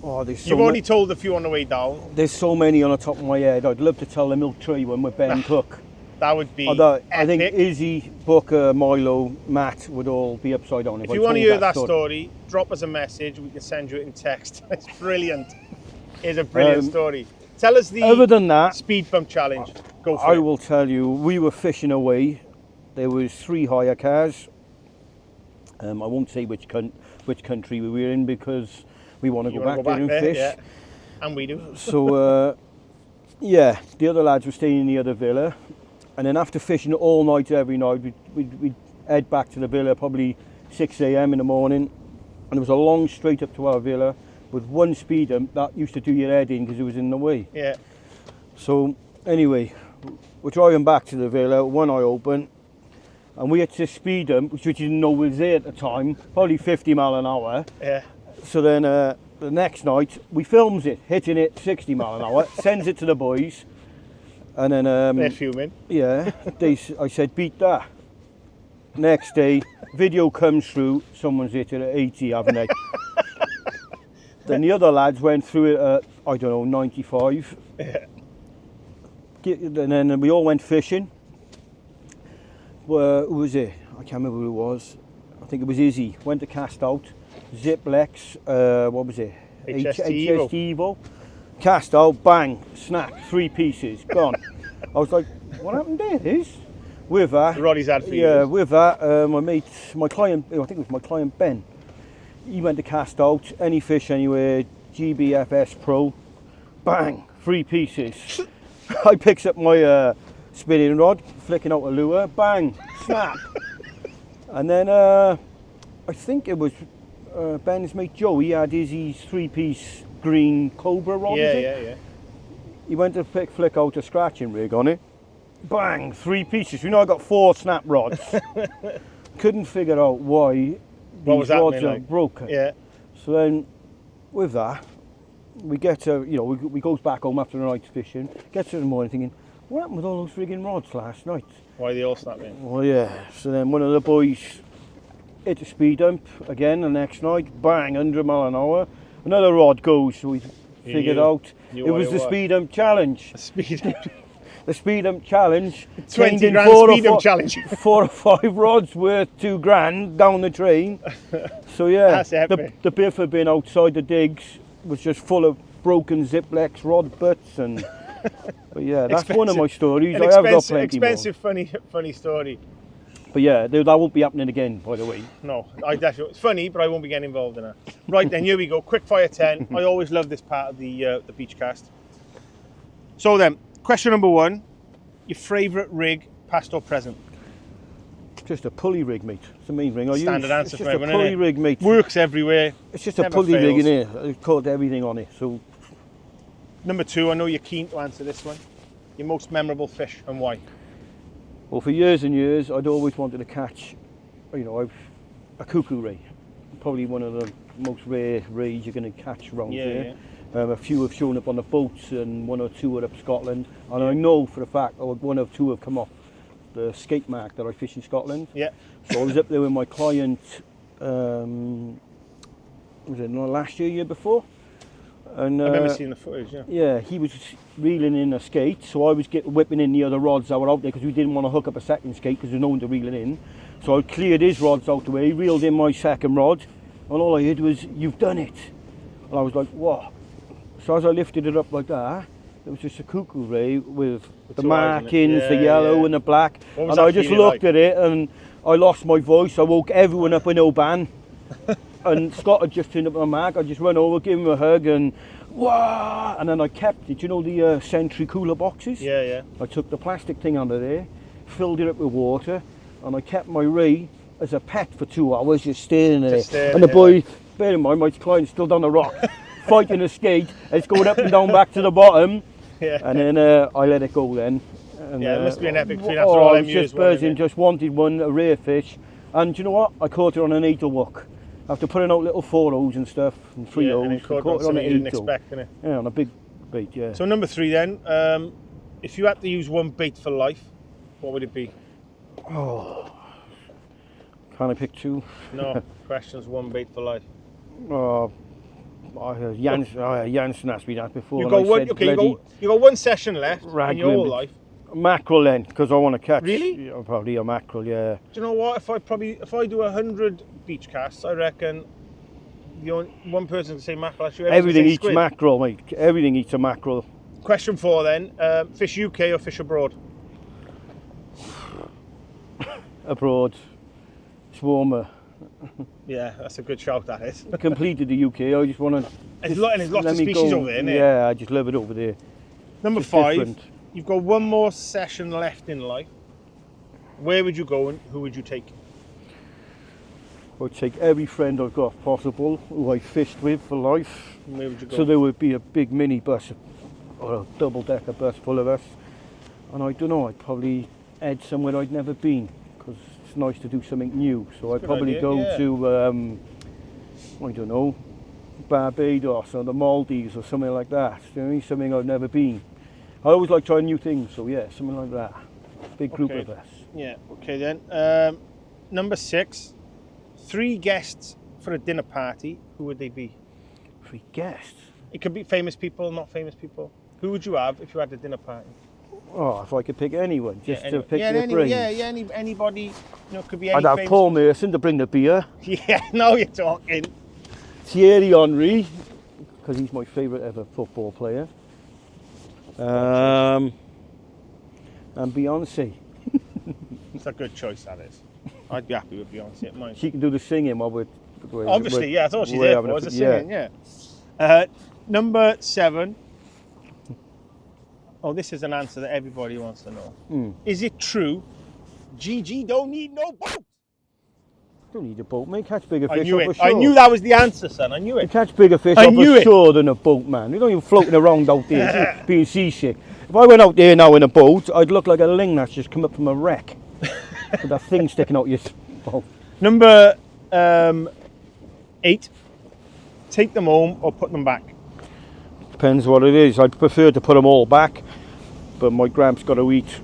Oh, You've already told a few on the way down. There's so many on the top of my head. I'd love to tell the milk tray one with Ben Cook. That would be I think Izzy, Booker, Milo, Matt would all be upside down if you want to hear that story, drop us a message. We can send you it in text. It's brilliant. It's a brilliant story. Tell us the other than that, speed bump challenge. Go for it. I will tell you, we were fishing away. There was 3 hire cars. I won't say which country we were in because we want to go back there and fish. Yeah. And we do. So, the other lads were staying in the other villa. And then after fishing all night, every night, we'd head back to the villa probably 6 a.m. in the morning. And there was a long straight up to our villa with one speed bump that used to do your head in because it was in the way. Yeah. So, anyway, we're driving back to the villa, one eye open. And we had to speed bump, which we didn't know was there at the time, probably 50 mile an hour. Yeah. So then the next night, we films it, hitting it 60 mile an hour, sends it to the boys. And then they're fuming. Yeah, I said, beat that. Next day, video comes through, someone's hit it at 80, haven't they? Then the other lads went through it at, I don't know, 95. Yeah. And then we all went fishing. Who was it? I can't remember who it was. I think it was Izzy. Went to cast out. Ziplex, what was it? HST Evo. Cast out, bang, snap, 3 pieces, gone. I was like, what happened there? With that, Roddy's had for years. years. With that, my client, I think it was my client Ben, he went to cast out, any fish anywhere, GBFS Pro, bang, 3 pieces. I picked up my spinning rod, flicking out a lure, bang, snap. And then I think it was Ben's mate Joe, he had his 3-piece green Cobra rod. Yeah. He went to flick out a scratching rig on it. Bang, 3 pieces. I got 4 snap rods. Couldn't figure out why these rods are broken. Yeah. So then, with that, we get to, we goes back home after the night fishing. Gets to the morning thinking, what happened with all those frigging rods last night? Why are they all snapping? Well, yeah. So then one of the boys hit a speed dump again the next night. Bang, 100 mile an hour. Another rod goes, so we figured out it was the speed dump challenge. The speed dump challenge. 20 grand speed dump challenge. 4 or 5 rods worth $2,000 down the drain. So yeah, that's epic. The biff had been outside the digs was just full of broken Ziplex rod butts and. But yeah, that's one of my stories. I have got plenty expensive, more. funny story. But yeah, that won't be happening again, by the way. No, I definitely. It's funny, but I won't be getting involved in it. Right then, here we go. Quick fire 10. I always love this part of the BeachCast. So then, question number 1: your favourite rig, past or present? Just a pulley rig, mate. It's the main ring I use. Standard answer for everyone. It's just a pulley rig, mate. Works everywhere. It's just a pulley rig in here. I've caught everything on it. So. Number 2, I know you're keen to answer this one. Your most memorable fish and why? Well, for years and years, I'd always wanted to catch, a cuckoo ray. Probably one of the most rare rays you're going to catch around here. A few have shown up on the boats, and 1 or 2 are up Scotland. And I know for a fact that 1 or 2 have come off the skate mark that I fish in Scotland. Yeah. So I was up there with my client, was it last year before? And I remember seeing the footage, yeah. Yeah, he was reeling in a skate, so I was whipping in the other rods that were out there because we didn't want to hook up a second skate because there's no one to reel it in. So I cleared his rods out the way, he reeled in my second rod, and all I heard was, "You've done it." And I was like, "What?" So as I lifted it up like that, it was just a cuckoo ray with the markings, the yellow and the black. And I just looked at it and I lost my voice. I woke everyone up with no ban. And Scott had just turned up on the mark. I just run over, gave him a hug, and wow! And then I kept it. You know the Sentry cooler boxes? Yeah, yeah. I took the plastic thing under there, filled it up with water, and I kept my ray as a pet for 2 hours, just staring at it. And the boy, bear in mind, my client's still down the rock, fighting a skate. It's going up and down back to the bottom. Yeah. And then I let it go then. And, yeah, it must be an epic feeling after all them years. Just buzzing, just wanted one, a rare fish. And do you know what? I caught it on an 8 hook. After putting out little 4-0s and stuff, and 3-0s, and caught it on an 8 you didn't expect, didn't it? Yeah, on a big bait, yeah. So number 3 then, if you had to use one bait for life, what would it be? Oh, can I pick 2? No, questions, one bait for life. Oh, Janssen asked me that before. You got 1 session left in your whole life. Mackerel then, because I want to catch. Really? Yeah, probably a mackerel, yeah. Do you know what? If I do 100 beach casts, I reckon the only one person to say mackerel. Everything eats mackerel, mate. Everything eats a mackerel. Question 4 then: fish UK or fish abroad? Abroad. It's warmer. Yeah, that's a good shout. That is. Completed the UK. I just want to. There's lots of species over there, isn't it? Yeah, I just love it over there. Number 5. You've got 1 more session left in life. Where would you go and who would you take? I'd take every friend I've got possible who I fished with for life. And where would you go? So there would be a big mini bus or a double-decker bus full of us. And I don't know, I'd probably head somewhere I'd never been because it's nice to do something new. So I'd probably go to, I don't know, Barbados or the Maldives or something like that. You know, something I've never been. I always like trying new things, so yeah, something like that. Big group of us. Yeah, okay then. Number 6, 3 guests for a dinner party. Who would they be? 3 guests? It could be famous people, not famous people. Who would you have if you had a dinner party? Oh, if I could pick anyone, just to pick their brains. Anybody. You know, could be any. I'd have Paul Merson to bring the beer. Yeah, now you're talking. Thierry Henry, because he's my favourite ever football player. And Beyonce. It's a good choice, that is. I'd be happy with Beyonce at mine. She can do the singing while we're... Obviously, yeah, I thought she's there for the singing, yeah. Number 7. Oh, this is an answer that everybody wants to know. Is it true Gigi don't need no boat? Don't need a boat, mate. Catch bigger fish. I knew it. For sure. I knew that was the answer, son. I knew it. You catch bigger fish for sure than a boat, man. You're not even floating around out there being seasick. If I went out there now in a boat, I'd look like a ling that's just come up from a wreck with that thing sticking out your boat. Number 8. Take them home or put them back? Depends what it is. I'd prefer to put them all back, but my gramps got to eat.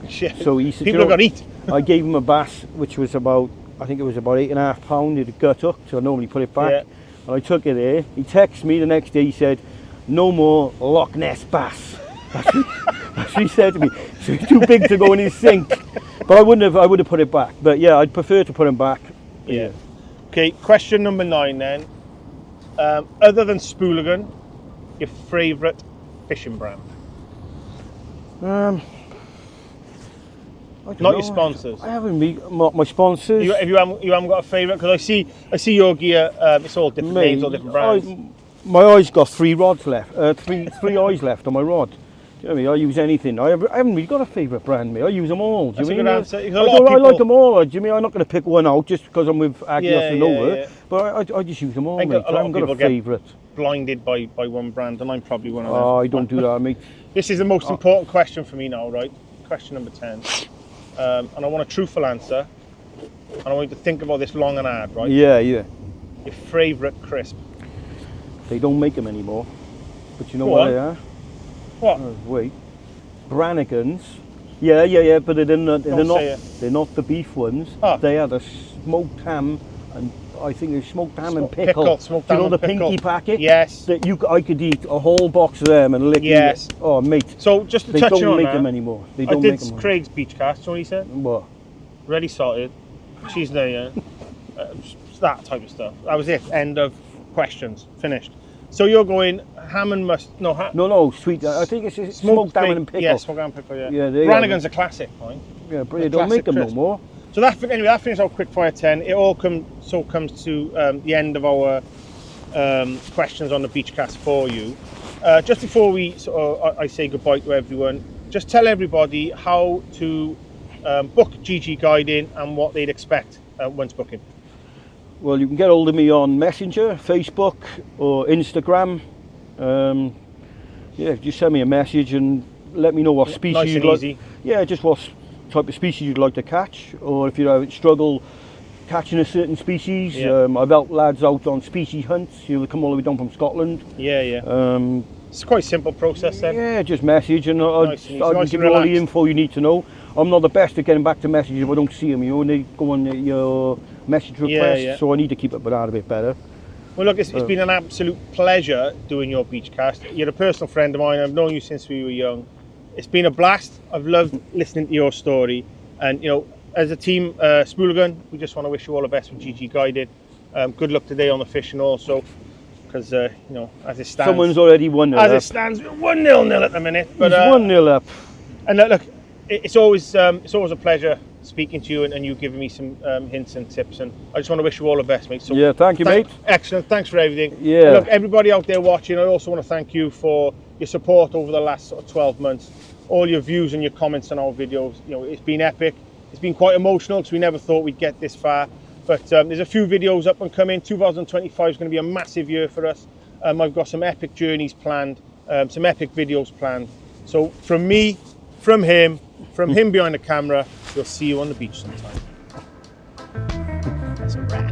Shit. So he said, people have got to eat. I gave him a bass, which was about, I think it was about 8.5 pounds. It had gut hooked, so I normally put it back. Yeah. And I took it there. He texted me the next day. He said, "No more Loch Ness bass." That's what he said to me. So it's too big to go in his sink. But I would have put it back. But yeah, I'd prefer to put him back. Yeah. Okay. Question number 9 then. Other than Spooligan, your favourite fishing brand? Not your sponsors. I haven't my sponsors. You haven't got a favourite? Because I see your gear. It's all different names, all different brands. My eye's got 3 rods left. Three eyes left on my rod. Do you know what I mean? I use anything. I haven't really got a favourite brand, mate. I use them all. Do you mean? That's a good answer. I like them all. Do you mean I'm not going to pick one out just because I'm with Agnos and Nova? Yeah. But I just use them all, mate. I haven't got a favourite. Blinded by one brand, and I'm probably one of them. Oh, I don't do that, mate. This is the most important question for me now, right? Question number 10. And I want a truthful answer. And I want you to think about this long and hard, right? Yeah. Your favourite crisp? They don't make them anymore. But you know Go what on. they are? What? Wait. Brannigans. Yeah, but they're not. Don't say it. They're not the beef ones. Oh. They are the smoked ham, and I think they're smoked ham and pickle. Smoked Do you ham know and the pickle. pinky packet? Yes. That I could eat a whole box of them and lick. Yes. It. Oh, mate. So just to They touch don't on make that, them anymore. They I don't did make them. Craig's BeachCast. You know what he said? What? Ready, salted, cheese and onion, that type of stuff. That was it. End of questions. Finished. So you're going ham and No, sweet. I think it's smoked ham and pickle. Yeah, smoked ham and pickle. Yeah. Yeah, Brannigan's a classic, right? Yeah, but they don't make them no more. So anyway, that finished our quick fire 10. It all comes to the end of our questions on the BeachCast for you. Just before I say goodbye to everyone, just tell everybody how to book GG guiding and what they'd expect once booking. Well, you can get hold of me on Messenger, Facebook, or Instagram. Yeah, just send me a message and let me know what species Nice you'd and like. easy. Yeah, just what type of species you'd like to catch, or if you struggle catching a certain species. Yeah. I've helped lads out on species hunts. You'll come all the way down from Scotland. Yeah. It's quite a simple process then. Yeah, just message and I'll Nice and easy, give nice you and all the relaxed. info you need to know. I'm not the best at getting back to messages if I don't see them. You know, when they go on your message requests, Yeah. so I need to keep it that a bit better. Well, look, it's been an absolute pleasure doing your BeachCast. You're a personal friend of mine. I've known you since we were young. It's been a blast. I've loved listening to your story. And, you know, as a team, Spooligan, we just want to wish you all the best with GG Guided. Good luck today on the fishing also, because, you know, as it stands... Someone's already won it. As it stands, 1-0 at the minute. But, He's 1-0 up. And look, it's always a pleasure speaking to you and you giving me some hints and tips, and I just want to wish you all the best, mate. So yeah, thank you, mate. Excellent, thanks for everything. Yeah. Look, everybody out there watching, I also want to thank you for your support over the last sort of 12 months, all your views and your comments on our videos. You know, it's been epic. It's been quite emotional because we never thought we'd get this far. But there's a few videos up and coming. 2025 is going to be a massive year for us. I've got some epic journeys planned, some epic videos planned. So from me, from him behind the camera, we'll see you on the beach sometime. That's a wrap.